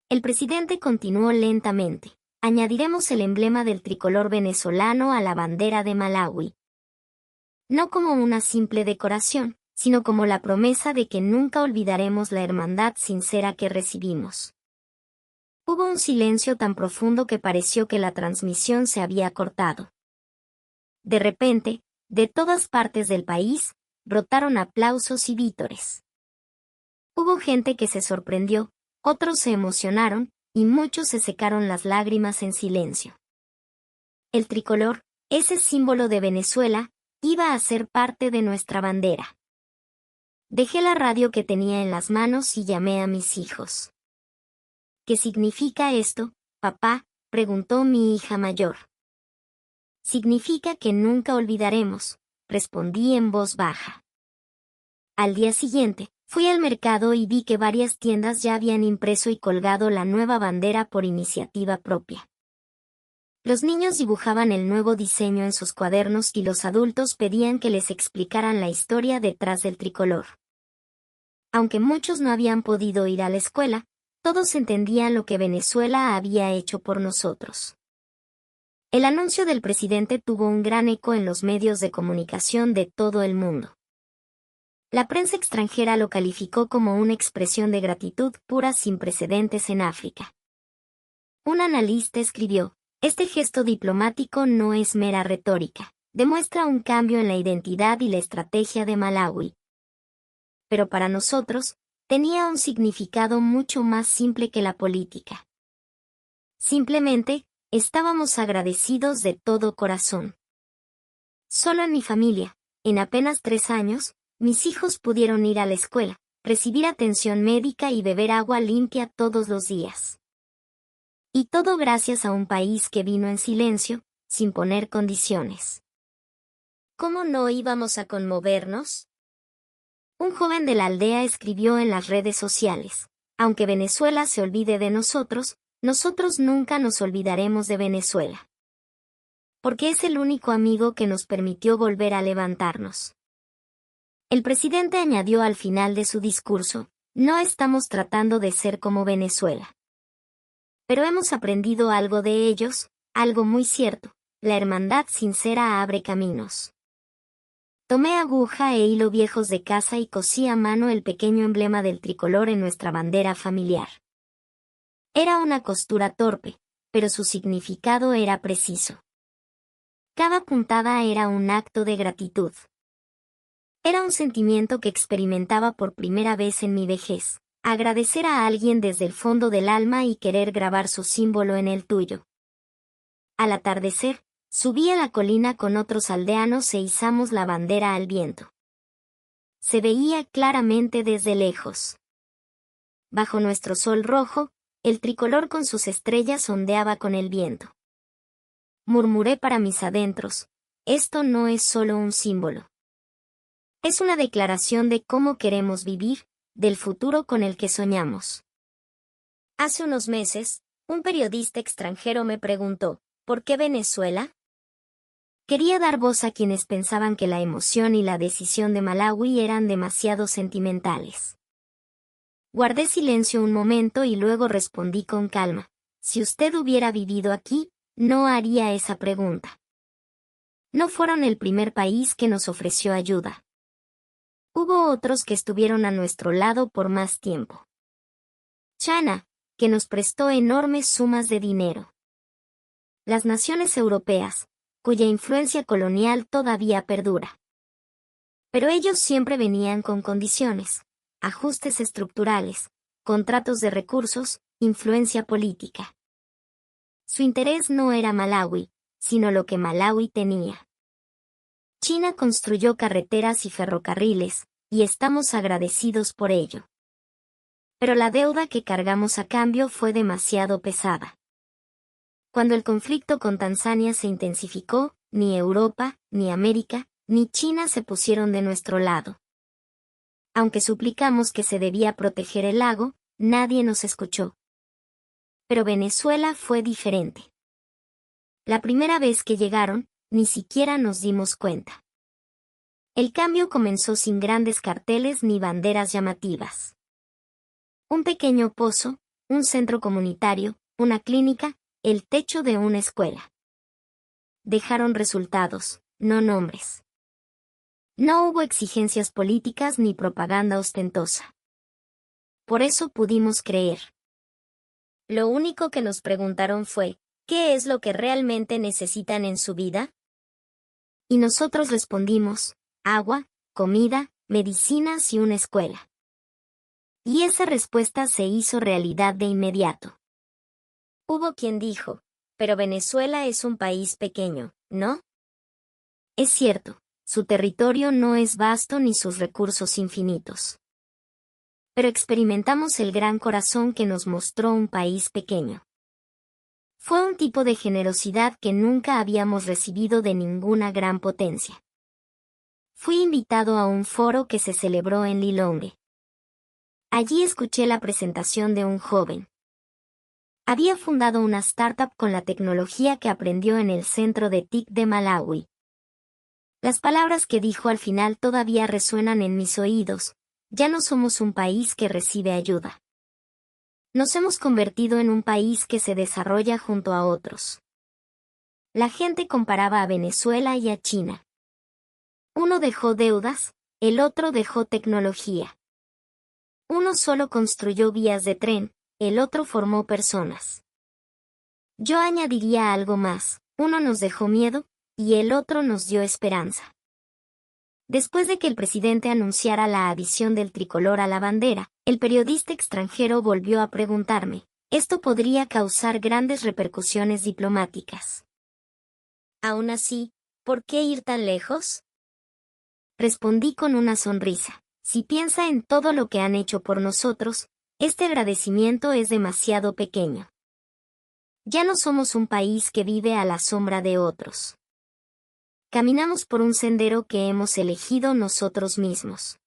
El presidente continuó lentamente. Añadiremos el emblema del tricolor venezolano a la bandera de Malawi. No como una simple decoración, sino como la promesa de que nunca olvidaremos la hermandad sincera que recibimos. Hubo un silencio tan profundo que pareció que la transmisión se había cortado. De repente, de todas partes del país, brotaron aplausos y vítores. Hubo gente que se sorprendió, otros se emocionaron, y muchos se secaron las lágrimas en silencio. El tricolor, ese símbolo de Venezuela, iba a ser parte de nuestra bandera. Dejé la radio que tenía en las manos y llamé a mis hijos. ¿Qué significa esto, papá?, preguntó mi hija mayor. Significa que nunca olvidaremos, respondí en voz baja. Al día siguiente, fui al mercado y vi que varias tiendas ya habían impreso y colgado la nueva bandera por iniciativa propia. Los niños dibujaban el nuevo diseño en sus cuadernos y los adultos pedían que les explicaran la historia detrás del tricolor. Aunque muchos no habían podido ir a la escuela, todos entendían lo que Venezuela había hecho por nosotros. El anuncio del presidente tuvo un gran eco en los medios de comunicación de todo el mundo. La prensa extranjera lo calificó como una expresión de gratitud pura sin precedentes en África. Un analista escribió, «Este gesto diplomático no es mera retórica, demuestra un cambio en la identidad y la estrategia de Malawi». Pero para nosotros, tenía un significado mucho más simple que la política. Simplemente, estábamos agradecidos de todo corazón. Solo en mi familia, en apenas 3 años, mis hijos pudieron ir a la escuela, recibir atención médica y beber agua limpia todos los días. Y todo gracias a un país que vino en silencio, sin poner condiciones. ¿Cómo no íbamos a conmovernos? Un joven de la aldea escribió en las redes sociales, «Aunque Venezuela se olvide de nosotros, nosotros nunca nos olvidaremos de Venezuela. Porque es el único amigo que nos permitió volver a levantarnos». El presidente añadió al final de su discurso, «No estamos tratando de ser como Venezuela. Pero hemos aprendido algo de ellos, algo muy cierto, la hermandad sincera abre caminos». Tomé aguja e hilo viejos de casa y cosí a mano el pequeño emblema del tricolor en nuestra bandera familiar. Era una costura torpe, pero su significado era preciso. Cada puntada era un acto de gratitud. Era un sentimiento que experimentaba por primera vez en mi vejez. Agradecer a alguien desde el fondo del alma y querer grabar su símbolo en el tuyo. Al atardecer, subí a la colina con otros aldeanos e izamos la bandera al viento. Se veía claramente desde lejos. Bajo nuestro sol rojo, el tricolor con sus estrellas ondeaba con el viento. Murmuré para mis adentros, esto no es solo un símbolo. Es una declaración de cómo queremos vivir, del futuro con el que soñamos. Hace unos meses, un periodista extranjero me preguntó, ¿por qué Venezuela? Quería dar voz a quienes pensaban que la emoción y la decisión de Malawi eran demasiado sentimentales. Guardé silencio un momento y luego respondí con calma, si usted hubiera vivido aquí, no haría esa pregunta. No fueron el primer país que nos ofreció ayuda. Hubo otros que estuvieron a nuestro lado por más tiempo. China, que nos prestó enormes sumas de dinero. Las naciones europeas, cuya influencia colonial todavía perdura. Pero ellos siempre venían con condiciones, ajustes estructurales, contratos de recursos, influencia política. Su interés no era Malawi, sino lo que Malawi tenía. China construyó carreteras y ferrocarriles, y estamos agradecidos por ello. Pero la deuda que cargamos a cambio fue demasiado pesada. Cuando el conflicto con Tanzania se intensificó, ni Europa, ni América, ni China se pusieron de nuestro lado. Aunque suplicamos que se debía proteger el lago, nadie nos escuchó. Pero Venezuela fue diferente. La primera vez que llegaron, ni siquiera nos dimos cuenta. El cambio comenzó sin grandes carteles ni banderas llamativas. Un pequeño pozo, un centro comunitario, una clínica, el techo de una escuela. Dejaron resultados, no nombres. No hubo exigencias políticas ni propaganda ostentosa. Por eso pudimos creer. Lo único que nos preguntaron fue, ¿qué es lo que realmente necesitan en su vida? Y nosotros respondimos, agua, comida, medicinas y una escuela. Y esa respuesta se hizo realidad de inmediato. Hubo quien dijo, pero Venezuela es un país pequeño, ¿no? Es cierto, su territorio no es vasto ni sus recursos infinitos. Pero experimentamos el gran corazón que nos mostró un país pequeño. Fue un tipo de generosidad que nunca habíamos recibido de ninguna gran potencia. Fui invitado a un foro que se celebró en Lilongwe. Allí escuché la presentación de un joven. Había fundado una startup con la tecnología que aprendió en el centro de TIC de Malawi. Las palabras que dijo al final todavía resuenan en mis oídos, ya no somos un país que recibe ayuda. Nos hemos convertido en un país que se desarrolla junto a otros. La gente comparaba a Venezuela y a China. Uno dejó deudas, el otro dejó tecnología. Uno solo construyó vías de tren, el otro formó personas. Yo añadiría algo más, uno nos dejó miedo, y el otro nos dio esperanza. Después de que el presidente anunciara la adición del tricolor a la bandera, el periodista extranjero volvió a preguntarme, esto podría causar grandes repercusiones diplomáticas. Aún así, ¿por qué ir tan lejos? Respondí con una sonrisa. Si piensa en todo lo que han hecho por nosotros, este agradecimiento es demasiado pequeño. Ya no somos un país que vive a la sombra de otros. Caminamos por un sendero que hemos elegido nosotros mismos.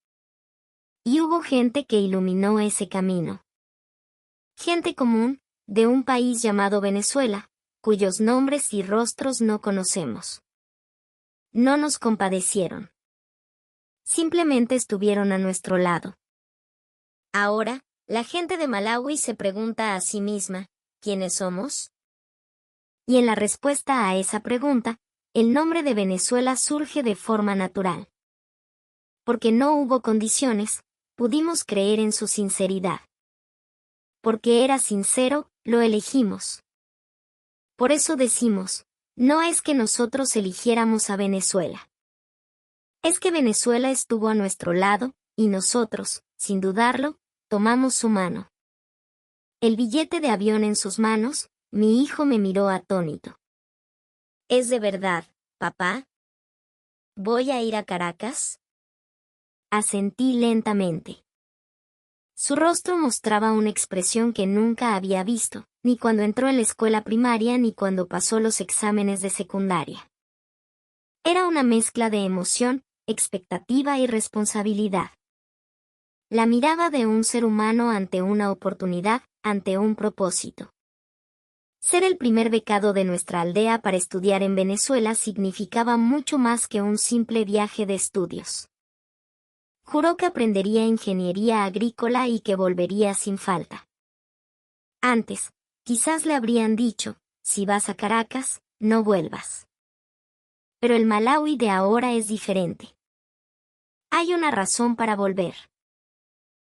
Y hubo gente que iluminó ese camino. Gente común, de un país llamado Venezuela, cuyos nombres y rostros no conocemos. No nos compadecieron. Simplemente estuvieron a nuestro lado. Ahora, la gente de Malawi se pregunta a sí misma, ¿quiénes somos? Y en la respuesta a esa pregunta, el nombre de Venezuela surge de forma natural. Porque no hubo condiciones, pudimos creer en su sinceridad. Porque era sincero, lo elegimos. Por eso decimos, No es que nosotros eligiéramos a Venezuela. Es que Venezuela estuvo a nuestro lado, y nosotros, sin dudarlo, tomamos su mano. El billete de avión en sus manos, mi hijo me miró atónito. ¿Es de verdad, papá? ¿Voy a ir a Caracas? Asentí lentamente. Su rostro mostraba una expresión que nunca había visto, ni cuando entró en la escuela primaria ni cuando pasó los exámenes de secundaria. Era una mezcla de emoción, expectativa y responsabilidad. La mirada de un ser humano ante una oportunidad, ante un propósito. Ser el primer becado de nuestra aldea para estudiar en Venezuela significaba mucho más que un simple viaje de estudios. Juró que aprendería ingeniería agrícola y que volvería sin falta. Antes, quizás le habrían dicho, si vas a Caracas, no vuelvas. Pero el Malaui de ahora es diferente. Hay una razón para volver.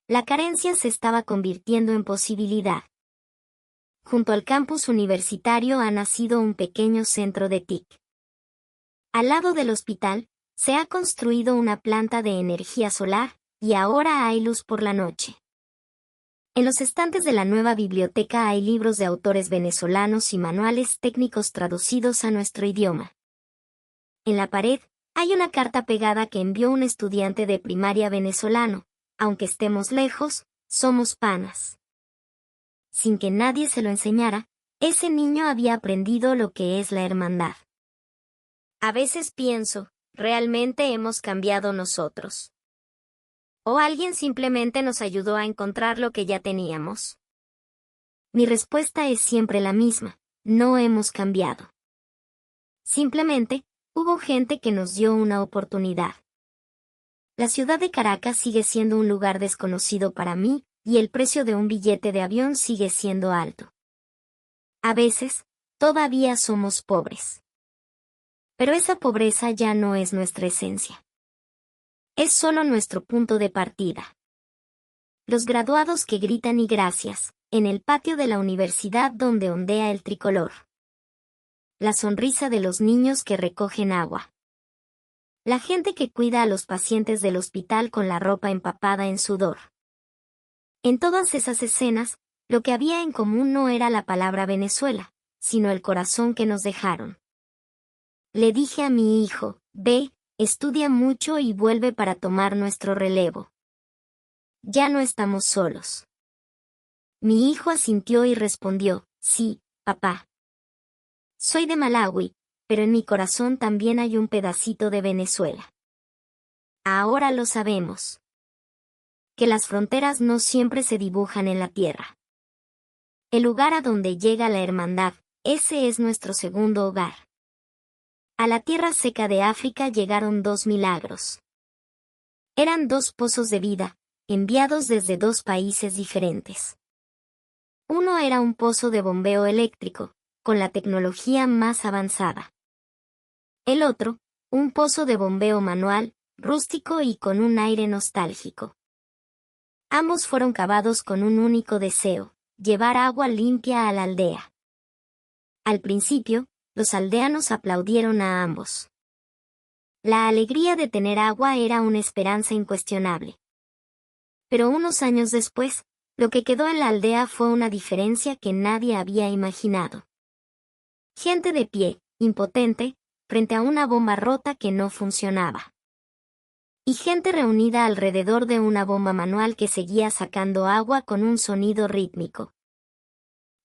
La carencia se estaba convirtiendo en posibilidad. Junto al campus universitario ha nacido un pequeño centro de TIC. Al lado del hospital, se ha construido una planta de energía solar, y ahora hay luz por la noche. En los estantes de la nueva biblioteca hay libros de autores venezolanos y manuales técnicos traducidos a nuestro idioma. En la pared, hay una carta pegada que envió un estudiante de primaria venezolano. Aunque estemos lejos, somos panas. Sin que nadie se lo enseñara, ese niño había aprendido lo que es la hermandad. A veces pienso, ¿realmente hemos cambiado nosotros? ¿O alguien simplemente nos ayudó a encontrar lo que ya teníamos? Mi respuesta es siempre la misma, no hemos cambiado. Simplemente, hubo gente que nos dio una oportunidad. La ciudad de Caracas sigue siendo un lugar desconocido para mí, y el precio de un billete de avión sigue siendo alto. A veces, todavía somos pobres. Pero esa pobreza ya no es nuestra esencia. Es solo nuestro punto de partida. Los graduados que gritan y gracias, en el patio de la universidad donde ondea el tricolor. La sonrisa de los niños que recogen agua. La gente que cuida a los pacientes del hospital con la ropa empapada en sudor. En todas esas escenas, lo que había en común no era la palabra Venezuela, sino el corazón que nos dejaron. Le dije a mi hijo, ve, estudia mucho y vuelve para tomar nuestro relevo. Ya no estamos solos. Mi hijo asintió y respondió, sí, papá. Soy de Malaui, pero en mi corazón también hay un pedacito de Venezuela. Ahora lo sabemos. Que las fronteras no siempre se dibujan en la tierra. El lugar a donde llega la hermandad, ese es nuestro segundo hogar. A la tierra seca de África llegaron 2 milagros. Eran 2 pozos de vida, enviados desde 2 países diferentes. Uno era un pozo de bombeo eléctrico, con la tecnología más avanzada. El otro, un pozo de bombeo manual, rústico y con un aire nostálgico. Ambos fueron cavados con un único deseo, llevar agua limpia a la aldea. Al principio, los aldeanos aplaudieron a ambos. La alegría de tener agua era una esperanza incuestionable. Pero unos años después, lo que quedó en la aldea fue una diferencia que nadie había imaginado. Gente de pie, impotente, frente a una bomba rota que no funcionaba. Y gente reunida alrededor de una bomba manual que seguía sacando agua con un sonido rítmico.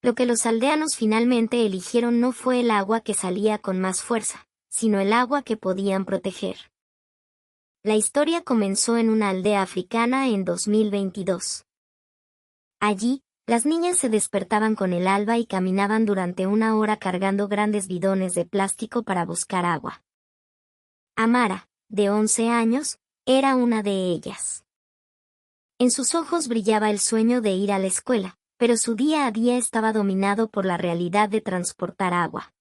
Lo que los aldeanos finalmente eligieron no fue el agua que salía con más fuerza, sino el agua que podían proteger. La historia comenzó en una aldea africana en 2022. Allí, las niñas se despertaban con el alba y caminaban durante 1 hora cargando grandes bidones de plástico para buscar agua. Amara, de 11 años, era una de ellas. En sus ojos brillaba el sueño de ir a la escuela, pero su día a día estaba dominado por la realidad de transportar agua.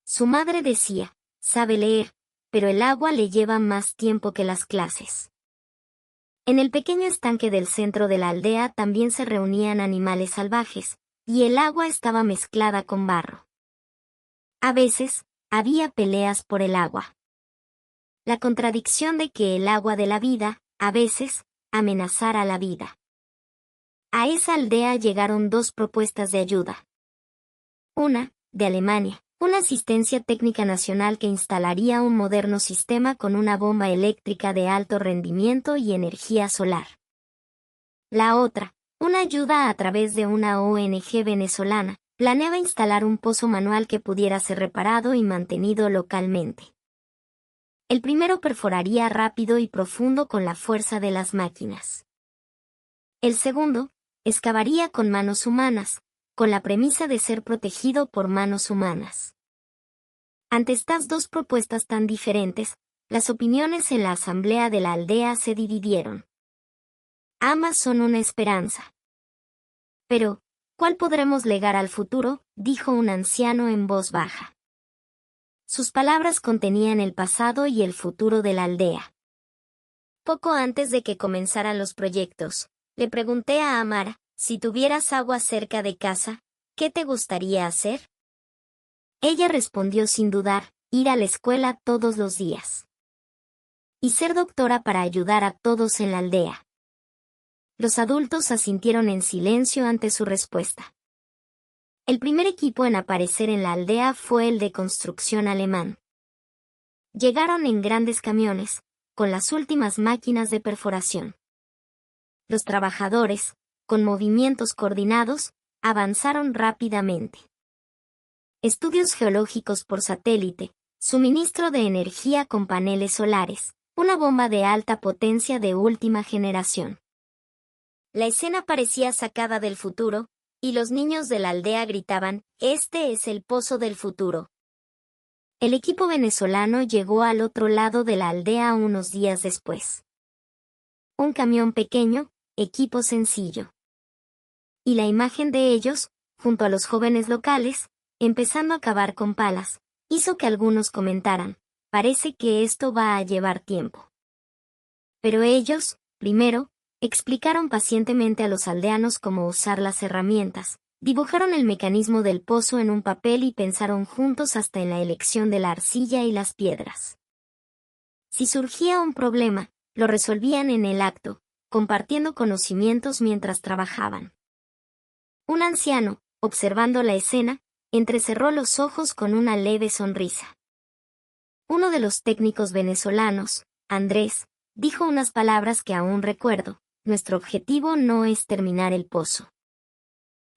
Su madre decía, sabe leer, pero el agua le lleva más tiempo que las clases. En el pequeño estanque del centro de la aldea también se reunían animales salvajes, y el agua estaba mezclada con barro. A veces, había peleas por el agua. La contradicción de que el agua de la vida, a veces, amenazara la vida. A esa aldea llegaron dos propuestas de ayuda. Una, de Alemania, una asistencia técnica nacional que instalaría un moderno sistema con una bomba eléctrica de alto rendimiento y energía solar. La otra, una ayuda a través de una ONG venezolana, planeaba instalar un pozo manual que pudiera ser reparado y mantenido localmente. El primero perforaría rápido y profundo con la fuerza de las máquinas. El segundo, excavaría con manos humanas, con la premisa de ser protegido por manos humanas. Ante estas dos propuestas tan diferentes, las opiniones en la asamblea de la aldea se dividieron. Ambas son una esperanza. Pero, ¿cuál podremos legar al futuro?, dijo un anciano en voz baja. Sus palabras contenían el pasado y el futuro de la aldea. Poco antes de que comenzaran los proyectos, le pregunté a Amara, si tuvieras agua cerca de casa, ¿qué te gustaría hacer? Ella respondió sin dudar, ir a la escuela todos los días. Y ser doctora para ayudar a todos en la aldea. Los adultos asintieron en silencio ante su respuesta. El primer equipo en aparecer en la aldea fue el de construcción alemán. Llegaron en grandes camiones, con las últimas máquinas de perforación. Los trabajadores, con movimientos coordinados, avanzaron rápidamente. Estudios geológicos por satélite, suministro de energía con paneles solares, una bomba de alta potencia de última generación. La escena parecía sacada del futuro, y los niños de la aldea gritaban, «Este es el pozo del futuro». El equipo venezolano llegó al otro lado de la aldea unos días después. Un camión pequeño, equipo sencillo. Y la imagen de ellos, junto a los jóvenes locales, empezando a cavar con palas, hizo que algunos comentaran, «Parece que esto va a llevar tiempo». Pero ellos, primero, explicaron pacientemente a los aldeanos cómo usar las herramientas, dibujaron el mecanismo del pozo en un papel y pensaron juntos hasta en la elección de la arcilla y las piedras. Si surgía un problema, lo resolvían en el acto, compartiendo conocimientos mientras trabajaban. Un anciano, observando la escena, entrecerró los ojos con una leve sonrisa. Uno de los técnicos venezolanos, Andrés, dijo unas palabras que aún recuerdo. Nuestro objetivo no es terminar el pozo.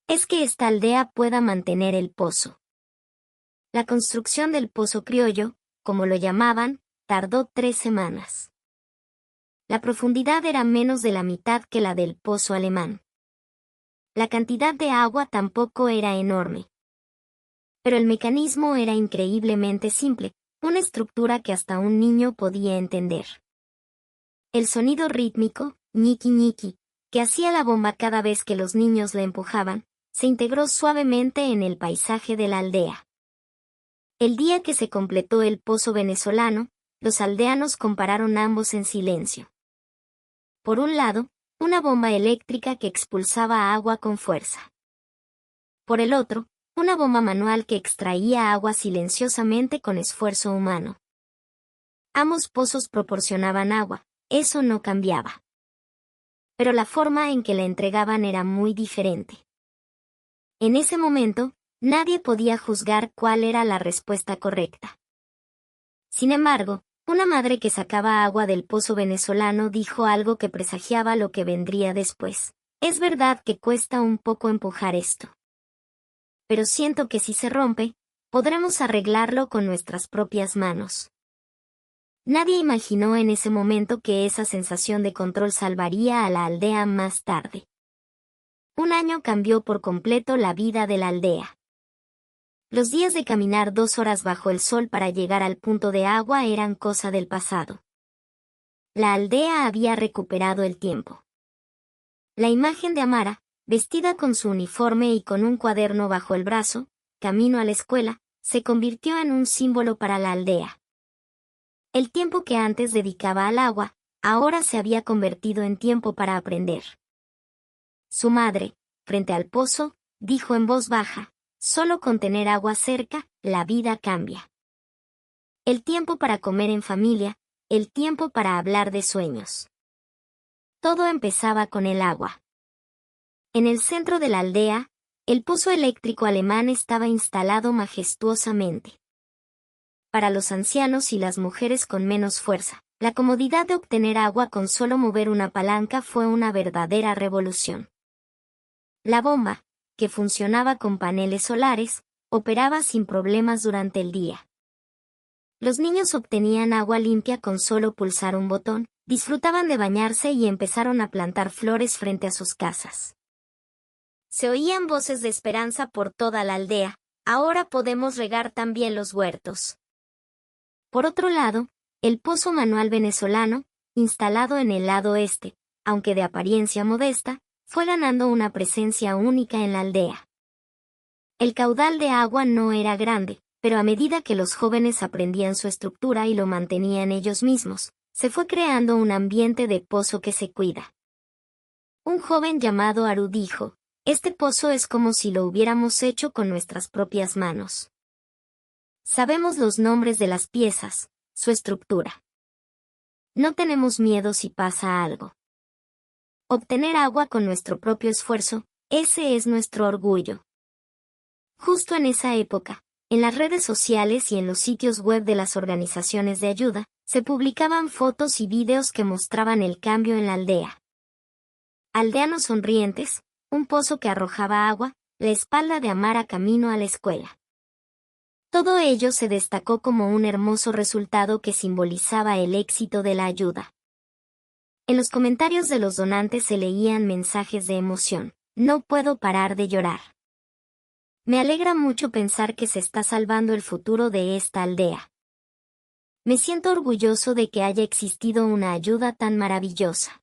Es que esta aldea pueda mantener el pozo. La construcción del pozo criollo, como lo llamaban, tardó 3 semanas. La profundidad era menos de la mitad que la del pozo alemán. La cantidad de agua tampoco era enorme. Pero el mecanismo era increíblemente simple, una estructura que hasta un niño podía entender. El sonido rítmico, ñiqui ñiqui, que hacía la bomba cada vez que los niños la empujaban, se integró suavemente en el paisaje de la aldea. El día que se completó el pozo venezolano, los aldeanos compararon ambos en silencio. Por un lado, una bomba eléctrica que expulsaba agua con fuerza. Por el otro, una bomba manual que extraía agua silenciosamente con esfuerzo humano. Ambos pozos proporcionaban agua, eso no cambiaba. Pero la forma en que la entregaban era muy diferente. En ese momento, nadie podía juzgar cuál era la respuesta correcta. Sin embargo, una madre que sacaba agua del pozo venezolano dijo algo que presagiaba lo que vendría después. Es verdad que cuesta un poco empujar esto. Pero siento que si se rompe, podremos arreglarlo con nuestras propias manos. Nadie imaginó en ese momento que esa sensación de control salvaría a la aldea más tarde. Un año cambió por completo la vida de la aldea. Los días de caminar 2 horas bajo el sol para llegar al punto de agua eran cosa del pasado. La aldea había recuperado el tiempo. La imagen de Amara, vestida con su uniforme y con un cuaderno bajo el brazo, camino a la escuela, se convirtió en un símbolo para la aldea. El tiempo que antes dedicaba al agua, ahora se había convertido en tiempo para aprender. Su madre, frente al pozo, dijo en voz baja, Solo con tener agua cerca, la vida cambia. El tiempo para comer en familia, el tiempo para hablar de sueños. Todo empezaba con el agua. En el centro de la aldea, el pozo eléctrico alemán estaba instalado majestuosamente. Para los ancianos y las mujeres con menos fuerza, la comodidad de obtener agua con solo mover una palanca fue una verdadera revolución. La bomba, que funcionaba con paneles solares, operaba sin problemas durante el día. Los niños obtenían agua limpia con solo pulsar un botón, disfrutaban de bañarse y empezaron a plantar flores frente a sus casas. Se oían voces de esperanza por toda la aldea. Ahora podemos regar también los huertos. Por otro lado, el pozo manual venezolano, instalado en el lado este, aunque de apariencia modesta, fue ganando una presencia única en la aldea. El caudal de agua no era grande, pero a medida que los jóvenes aprendían su estructura y lo mantenían ellos mismos, se fue creando un ambiente de pozo que se cuida. Un joven llamado Aru dijo: "Este pozo es como si lo hubiéramos hecho con nuestras propias manos. Sabemos los nombres de las piezas, su estructura. No tenemos miedo si pasa algo. Obtener agua con nuestro propio esfuerzo, ese es nuestro orgullo". Justo en esa época, en las redes sociales y en los sitios web de las organizaciones de ayuda, se publicaban fotos y videos que mostraban el cambio en la aldea. Aldeanos sonrientes, un pozo que arrojaba agua, la espalda de Amara camino a la escuela. Todo ello se destacó como un hermoso resultado que simbolizaba el éxito de la ayuda. En los comentarios de los donantes se leían mensajes de emoción: "No puedo parar de llorar. Me alegra mucho pensar que se está salvando el futuro de esta aldea. Me siento orgulloso de que haya existido una ayuda tan maravillosa".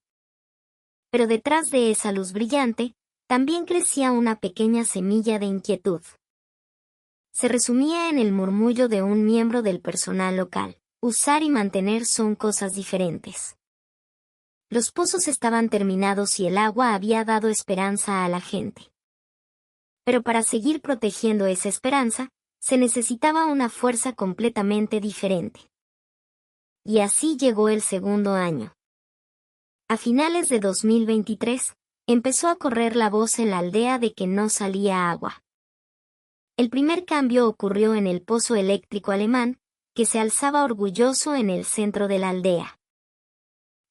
Pero detrás de esa luz brillante, también crecía una pequeña semilla de inquietud. Se resumía en el murmullo de un miembro del personal local: usar y mantener son cosas diferentes. Los pozos estaban terminados y el agua había dado esperanza a la gente. Pero para seguir protegiendo esa esperanza, se necesitaba una fuerza completamente diferente. Y así llegó el segundo año. A finales de 2023, empezó a correr la voz en la aldea de que no salía agua. El primer cambio ocurrió en el pozo eléctrico alemán, que se alzaba orgulloso en el centro de la aldea.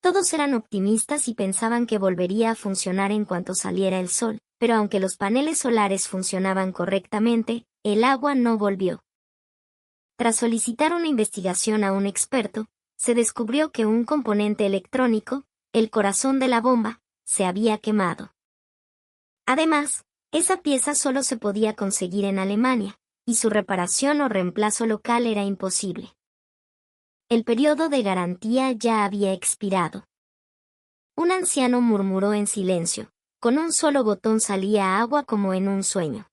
Todos eran optimistas y pensaban que volvería a funcionar en cuanto saliera el sol, pero aunque los paneles solares funcionaban correctamente, el agua no volvió. Tras solicitar una investigación a un experto, se descubrió que un componente electrónico, el corazón de la bomba, se había quemado. Además, esa pieza solo se podía conseguir en Alemania, y su reparación o reemplazo local era imposible. El periodo de garantía ya había expirado. Un anciano murmuró en silencio: "Con un solo botón salía agua como en un sueño.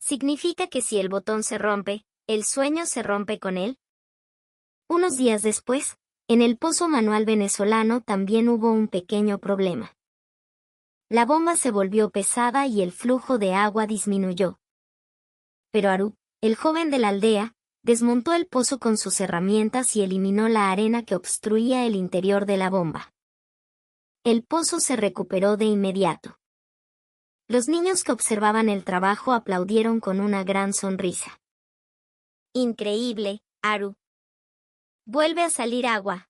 ¿Significa que si el botón se rompe, el sueño se rompe con él?". Unos días después, en el pozo manual venezolano también hubo un pequeño problema. La bomba se volvió pesada y el flujo de agua disminuyó. Pero Aru, el joven de la aldea, desmontó el pozo con sus herramientas y eliminó la arena que obstruía el interior de la bomba. El pozo se recuperó de inmediato. Los niños que observaban el trabajo aplaudieron con una gran sonrisa. "Increíble, Aru. Vuelve a salir agua".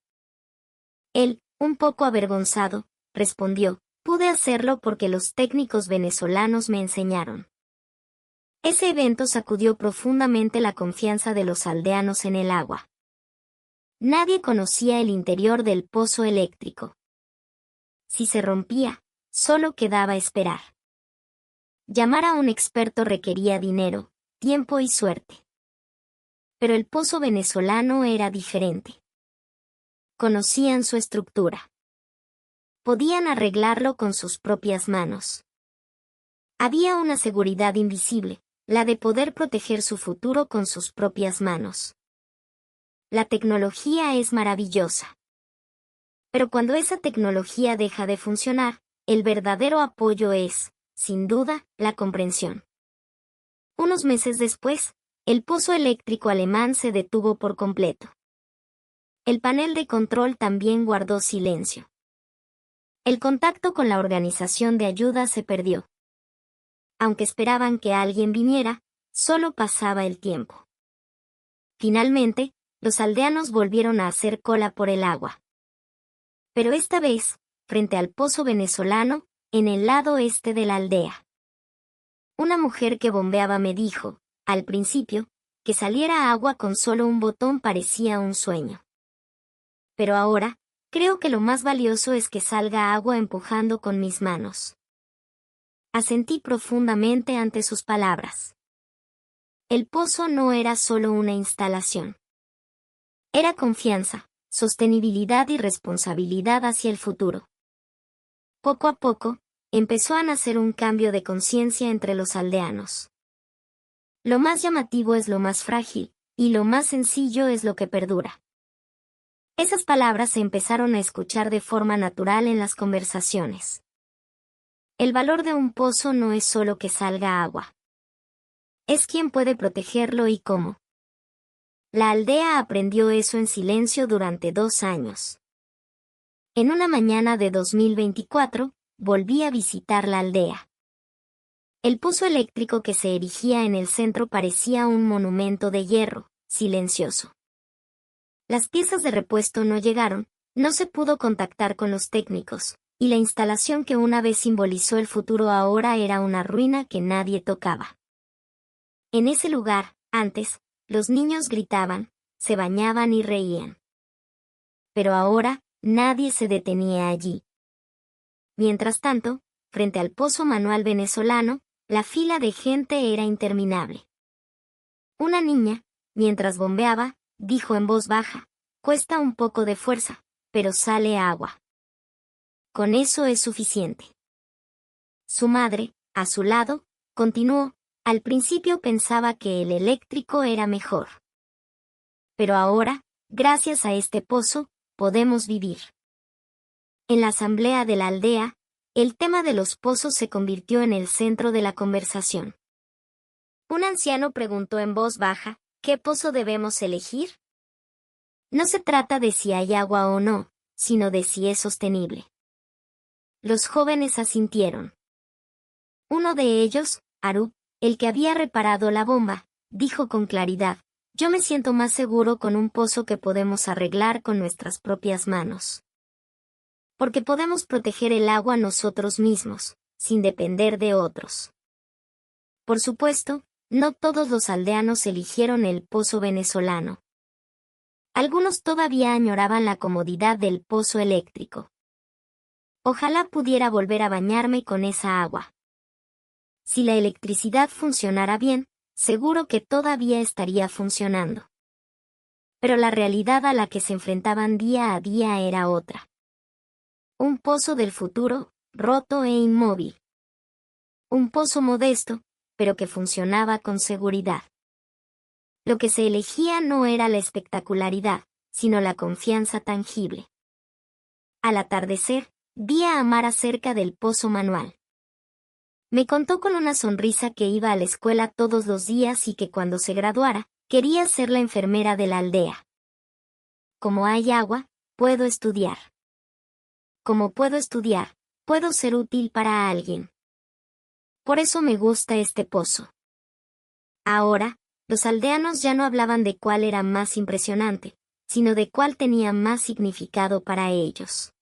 Él, un poco avergonzado, respondió: "Pude hacerlo porque los técnicos venezolanos me enseñaron". Ese evento sacudió profundamente la confianza de los aldeanos en el agua. Nadie conocía el interior del pozo eléctrico. Si se rompía, solo quedaba esperar. Llamar a un experto requería dinero, tiempo y suerte. Pero el pozo venezolano era diferente. Conocían su estructura. Podían arreglarlo con sus propias manos. Había una seguridad invisible, la de poder proteger su futuro con sus propias manos. La tecnología es maravillosa. Pero cuando esa tecnología deja de funcionar, el verdadero apoyo es, sin duda, la comprensión. Unos meses después, el pozo eléctrico alemán se detuvo por completo. El panel de control también guardó silencio. El contacto con la organización de ayuda se perdió. Aunque esperaban que alguien viniera, solo pasaba el tiempo. Finalmente, los aldeanos volvieron a hacer cola por el agua. Pero esta vez, frente al pozo venezolano, en el lado este de la aldea. Una mujer que bombeaba me dijo, al principio, que saliera agua con solo un botón parecía un sueño. Pero ahora, creo que lo más valioso es que salga agua empujando con mis manos. Asentí profundamente ante sus palabras. El pozo no era solo una instalación. Era confianza, sostenibilidad y responsabilidad hacia el futuro. Poco a poco, empezó a nacer un cambio de conciencia entre los aldeanos. Lo más llamativo es lo más frágil, y lo más sencillo es lo que perdura. Esas palabras se empezaron a escuchar de forma natural en las conversaciones. El valor de un pozo no es solo que salga agua. Es quién puede protegerlo y cómo. La aldea aprendió eso en silencio durante 2 años. En una mañana de 2024, volví a visitar la aldea. El pozo eléctrico que se erigía en el centro parecía un monumento de hierro, silencioso. Las piezas de repuesto no llegaron, no se pudo contactar con los técnicos, y la instalación que una vez simbolizó el futuro ahora era una ruina que nadie tocaba. En ese lugar, antes, los niños gritaban, se bañaban y reían. Pero ahora, nadie se detenía allí. Mientras tanto, frente al pozo manual venezolano, la fila de gente era interminable. Una niña, mientras bombeaba, dijo en voz baja, cuesta un poco de fuerza, pero sale agua. Con eso es suficiente. Su madre, a su lado, continuó, al principio pensaba que el eléctrico era mejor. Pero ahora, gracias a este pozo, podemos vivir. En la asamblea de la aldea, el tema de los pozos se convirtió en el centro de la conversación. Un anciano preguntó en voz baja, ¿qué pozo debemos elegir? No se trata de si hay agua o no, sino de si es sostenible. Los jóvenes asintieron. Uno de ellos, Arup, el que había reparado la bomba, dijo con claridad, yo me siento más seguro con un pozo que podemos arreglar con nuestras propias manos. Porque podemos proteger el agua nosotros mismos, sin depender de otros. Por supuesto, no todos los aldeanos eligieron el pozo venezolano. Algunos todavía añoraban la comodidad del pozo eléctrico. Ojalá pudiera volver a bañarme con esa agua. Si la electricidad funcionara bien, seguro que todavía estaría funcionando. Pero la realidad a la que se enfrentaban día a día era otra. Un pozo del futuro, roto e inmóvil. Un pozo modesto, pero que funcionaba con seguridad. Lo que se elegía no era la espectacularidad, sino la confianza tangible. Al atardecer, vi a Amara cerca del pozo manual. Me contó con una sonrisa que iba a la escuela todos los días y que cuando se graduara, quería ser la enfermera de la aldea. Como hay agua, puedo estudiar. Como puedo estudiar, puedo ser útil para alguien. Por eso me gusta este pozo. Ahora, los aldeanos ya no hablaban de cuál era más impresionante, sino de cuál tenía más significado para ellos.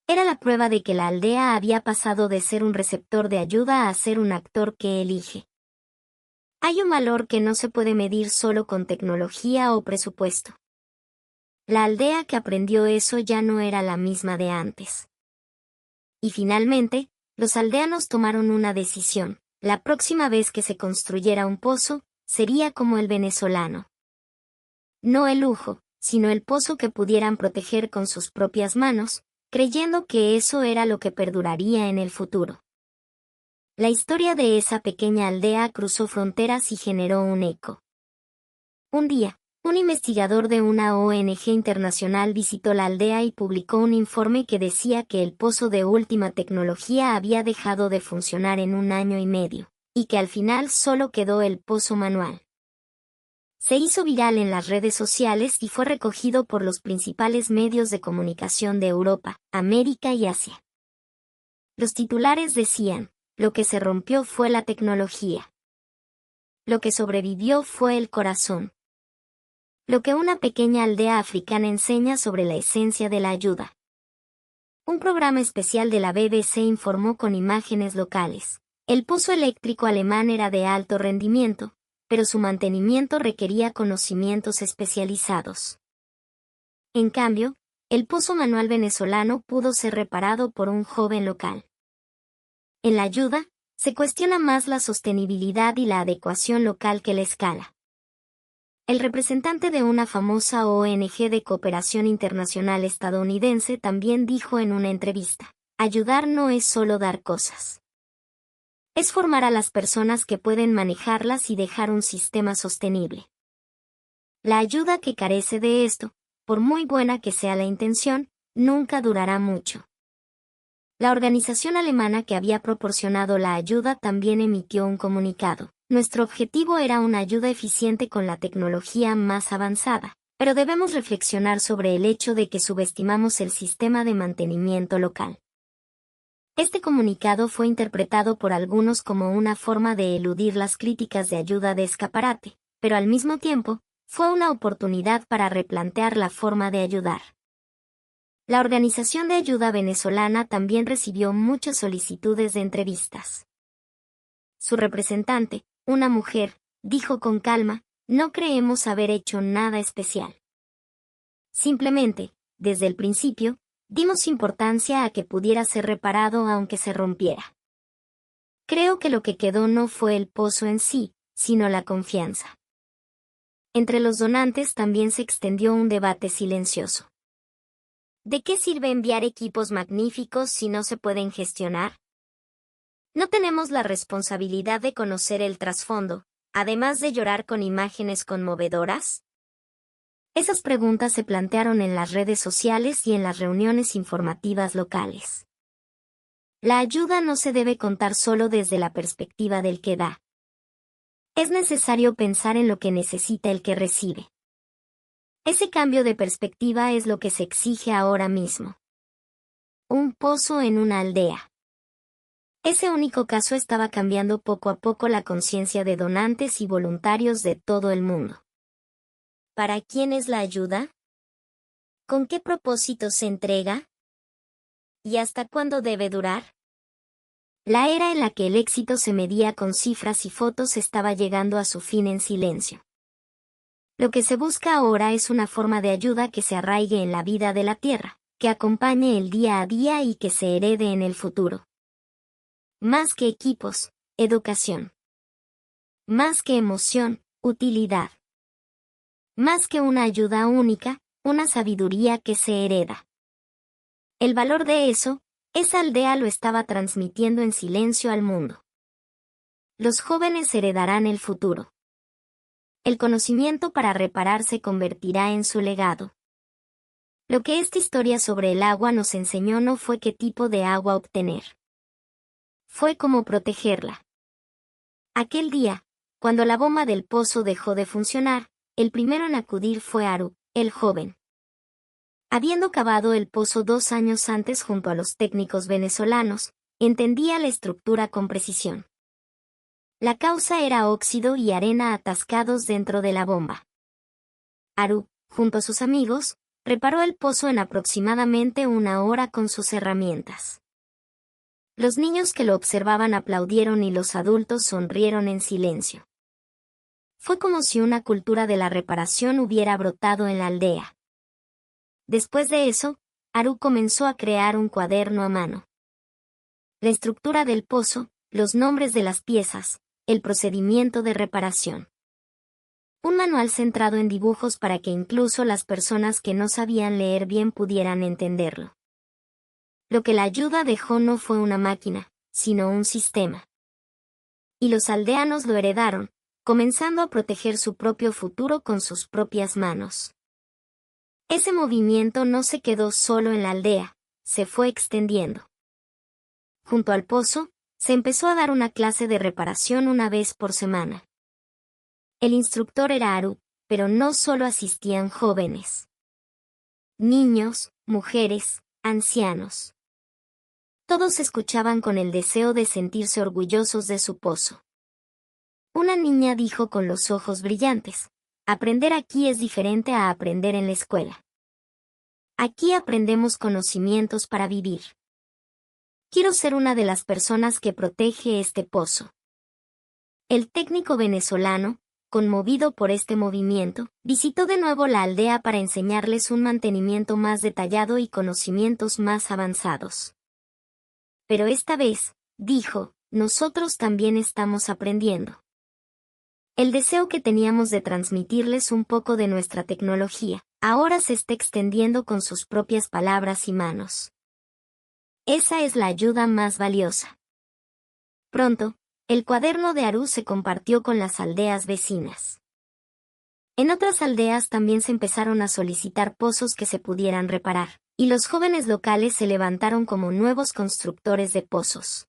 Era la prueba de que la aldea había pasado de ser un receptor de ayuda a ser un actor que elige. Hay un valor que no se puede medir solo con tecnología o presupuesto. La aldea que aprendió eso ya no era la misma de antes. Y finalmente, los aldeanos tomaron una decisión. La próxima vez que se construyera un pozo, sería como el venezolano. No el lujo, sino el pozo que pudieran proteger con sus propias manos, creyendo que eso era lo que perduraría en el futuro. La historia de esa pequeña aldea cruzó fronteras y generó un eco. Un día, un investigador de una ONG internacional visitó la aldea y publicó un informe que decía que el pozo de última tecnología había dejado de funcionar en 1 año y medio, y que al final solo quedó el pozo manual. Se hizo viral en las redes sociales y fue recogido por los principales medios de comunicación de Europa, América y Asia. Los titulares decían: lo que se rompió fue la tecnología. Lo que sobrevivió fue el corazón. Lo que una pequeña aldea africana enseña sobre la esencia de la ayuda. Un programa especial de la BBC informó con imágenes locales. El pozo eléctrico alemán era de alto rendimiento, pero su mantenimiento requería conocimientos especializados. En cambio, el pozo manual venezolano pudo ser reparado por un joven local. En la ayuda, se cuestiona más la sostenibilidad y la adecuación local que la escala. El representante de una famosa ONG de cooperación internacional estadounidense también dijo en una entrevista: ayudar no es solo dar cosas. Es formar a las personas que pueden manejarlas y dejar un sistema sostenible. La ayuda que carece de esto, por muy buena que sea la intención, nunca durará mucho. La organización alemana que había proporcionado la ayuda también emitió un comunicado. Nuestro objetivo era una ayuda eficiente con la tecnología más avanzada, pero debemos reflexionar sobre el hecho de que subestimamos el sistema de mantenimiento local. Este comunicado fue interpretado por algunos como una forma de eludir las críticas de ayuda de escaparate, pero al mismo tiempo, fue una oportunidad para replantear la forma de ayudar. La Organización de Ayuda Venezolana también recibió muchas solicitudes de entrevistas. Su representante, una mujer, dijo con calma: no creemos haber hecho nada especial. Simplemente, desde el principio, dimos importancia a que pudiera ser reparado aunque se rompiera. Creo que lo que quedó no fue el pozo en sí, sino la confianza. Entre los donantes también se extendió un debate silencioso. ¿De qué sirve enviar equipos magníficos si no se pueden gestionar? ¿No tenemos la responsabilidad de conocer el trasfondo, además de llorar con imágenes conmovedoras? Esas preguntas se plantearon en las redes sociales y en las reuniones informativas locales. La ayuda no se debe contar solo desde la perspectiva del que da. Es necesario pensar en lo que necesita el que recibe. Ese cambio de perspectiva es lo que se exige ahora mismo. Un pozo en una aldea. Ese único caso estaba cambiando poco a poco la conciencia de donantes y voluntarios de todo el mundo. ¿Para quién es la ayuda? ¿Con qué propósito se entrega? ¿Y hasta cuándo debe durar? La era en la que el éxito se medía con cifras y fotos estaba llegando a su fin en silencio. Lo que se busca ahora es una forma de ayuda que se arraigue en la vida de la tierra, que acompañe el día a día y que se herede en el futuro. Más que equipos, educación. Más que emoción, utilidad. Más que una ayuda única, una sabiduría que se hereda. El valor de eso, esa aldea lo estaba transmitiendo en silencio al mundo. Los jóvenes heredarán el futuro. El conocimiento para reparar se convertirá en su legado. Lo que esta historia sobre el agua nos enseñó no fue qué tipo de agua obtener. Fue cómo protegerla. Aquel día, cuando la bomba del pozo dejó de funcionar, el primero en acudir fue Aru, el joven. Habiendo cavado el pozo 2 años antes junto a los técnicos venezolanos, entendía la estructura con precisión. La causa era óxido y arena atascados dentro de la bomba. Aru, junto a sus amigos, reparó el pozo en aproximadamente 1 hora con sus herramientas. Los niños que lo observaban aplaudieron y los adultos sonrieron en silencio. Fue como si una cultura de la reparación hubiera brotado en la aldea. Después de eso, Aru comenzó a crear un cuaderno a mano. La estructura del pozo, los nombres de las piezas, el procedimiento de reparación. Un manual centrado en dibujos para que incluso las personas que no sabían leer bien pudieran entenderlo. Lo que la ayuda dejó no fue una máquina, sino un sistema. Y los aldeanos lo heredaron, comenzando a proteger su propio futuro con sus propias manos. Ese movimiento no se quedó solo en la aldea, se fue extendiendo. Junto al pozo, Se empezó a dar una clase de reparación una vez por semana. El instructor era Haru, pero no solo asistían jóvenes. Niños, mujeres, ancianos. Todos escuchaban con el deseo de sentirse orgullosos de su pozo. Una niña dijo con los ojos brillantes: aprender aquí es diferente a aprender en la escuela. Aquí aprendemos conocimientos para vivir. Quiero ser una de las personas que protege este pozo. El técnico venezolano, conmovido por este movimiento, visitó de nuevo la aldea para enseñarles un mantenimiento más detallado y conocimientos más avanzados. Pero esta vez, dijo, nosotros también estamos aprendiendo. El deseo que teníamos de transmitirles un poco de nuestra tecnología, ahora se está extendiendo con sus propias palabras y manos. Esa es la ayuda más valiosa. Pronto, el cuaderno de Haru se compartió con las aldeas vecinas. En otras aldeas también se empezaron a solicitar pozos que se pudieran reparar, y los jóvenes locales se levantaron como nuevos constructores de pozos.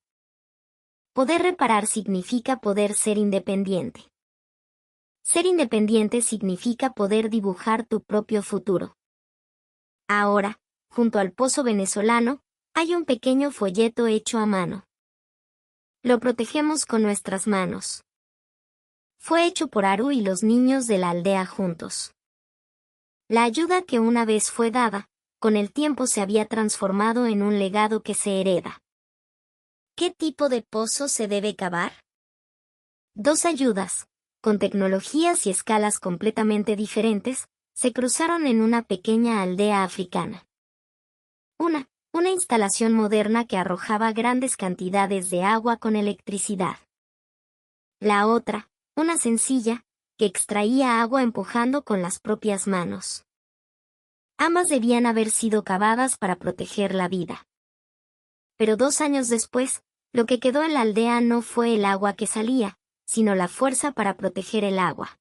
Poder reparar significa poder ser independiente. Ser independiente significa poder dibujar tu propio futuro. Ahora, junto al pozo venezolano, hay un pequeño folleto hecho a mano. Lo protegemos con nuestras manos. Fue hecho por Haru y los niños de la aldea juntos. La ayuda que una vez fue dada, con el tiempo se había transformado en un legado que se hereda. ¿Qué tipo de pozo se debe cavar? Dos ayudas, con tecnologías y escalas completamente diferentes, se cruzaron en una pequeña aldea africana. Una instalación moderna que arrojaba grandes cantidades de agua con electricidad. La otra, una sencilla, que extraía agua empujando con las propias manos. Ambas debían haber sido cavadas para proteger la vida. Pero 2 años después, lo que quedó en la aldea no fue el agua que salía, sino la fuerza para proteger el agua.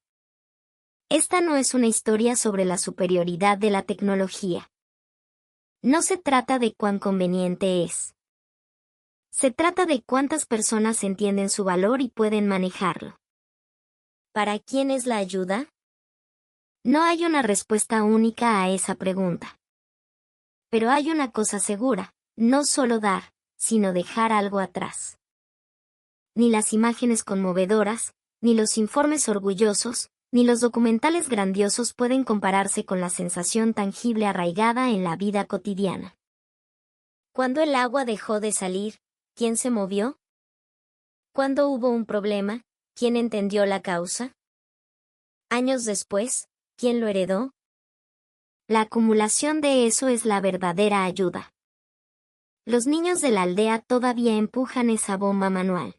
Esta no es una historia sobre la superioridad de la tecnología. No se trata de cuán conveniente es. Se trata de cuántas personas entienden su valor y pueden manejarlo. ¿Para quién es la ayuda? No hay una respuesta única a esa pregunta. Pero hay una cosa segura, no solo dar, sino dejar algo atrás. Ni las imágenes conmovedoras, ni los informes orgullosos, ni los documentales grandiosos pueden compararse con la sensación tangible arraigada en la vida cotidiana. Cuando el agua dejó de salir, ¿quién se movió? Cuando hubo un problema, ¿quién entendió la causa? Años después, ¿quién lo heredó? La acumulación de eso es la verdadera ayuda. Los niños de la aldea todavía empujan esa bomba manual.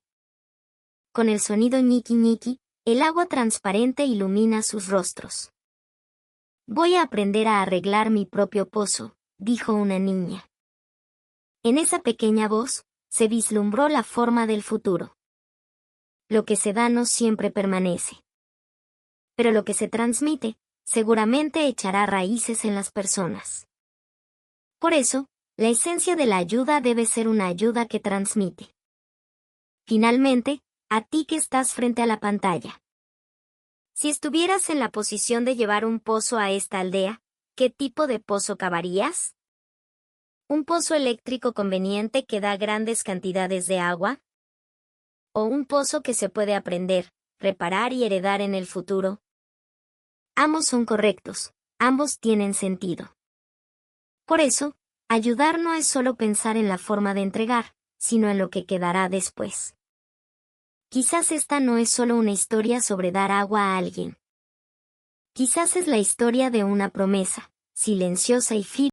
Con el sonido ñiqui ñiqui, el agua transparente ilumina sus rostros. Voy a aprender a arreglar mi propio pozo, dijo una niña. En esa pequeña voz, se vislumbró la forma del futuro. Lo que se da no siempre permanece. Pero lo que se transmite, seguramente echará raíces en las personas. Por eso, la esencia de la ayuda debe ser una ayuda que transmite. Finalmente, a ti que estás frente a la pantalla. Si estuvieras en la posición de llevar un pozo a esta aldea, ¿qué tipo de pozo cavarías? ¿Un pozo eléctrico conveniente que da grandes cantidades de agua? ¿O un pozo que se puede aprender, reparar y heredar en el futuro? Ambos son correctos, ambos tienen sentido. Por eso, ayudar no es solo pensar en la forma de entregar, sino en lo que quedará después. Quizás esta no es solo una historia sobre dar agua a alguien. Quizás es la historia de una promesa, silenciosa y firme.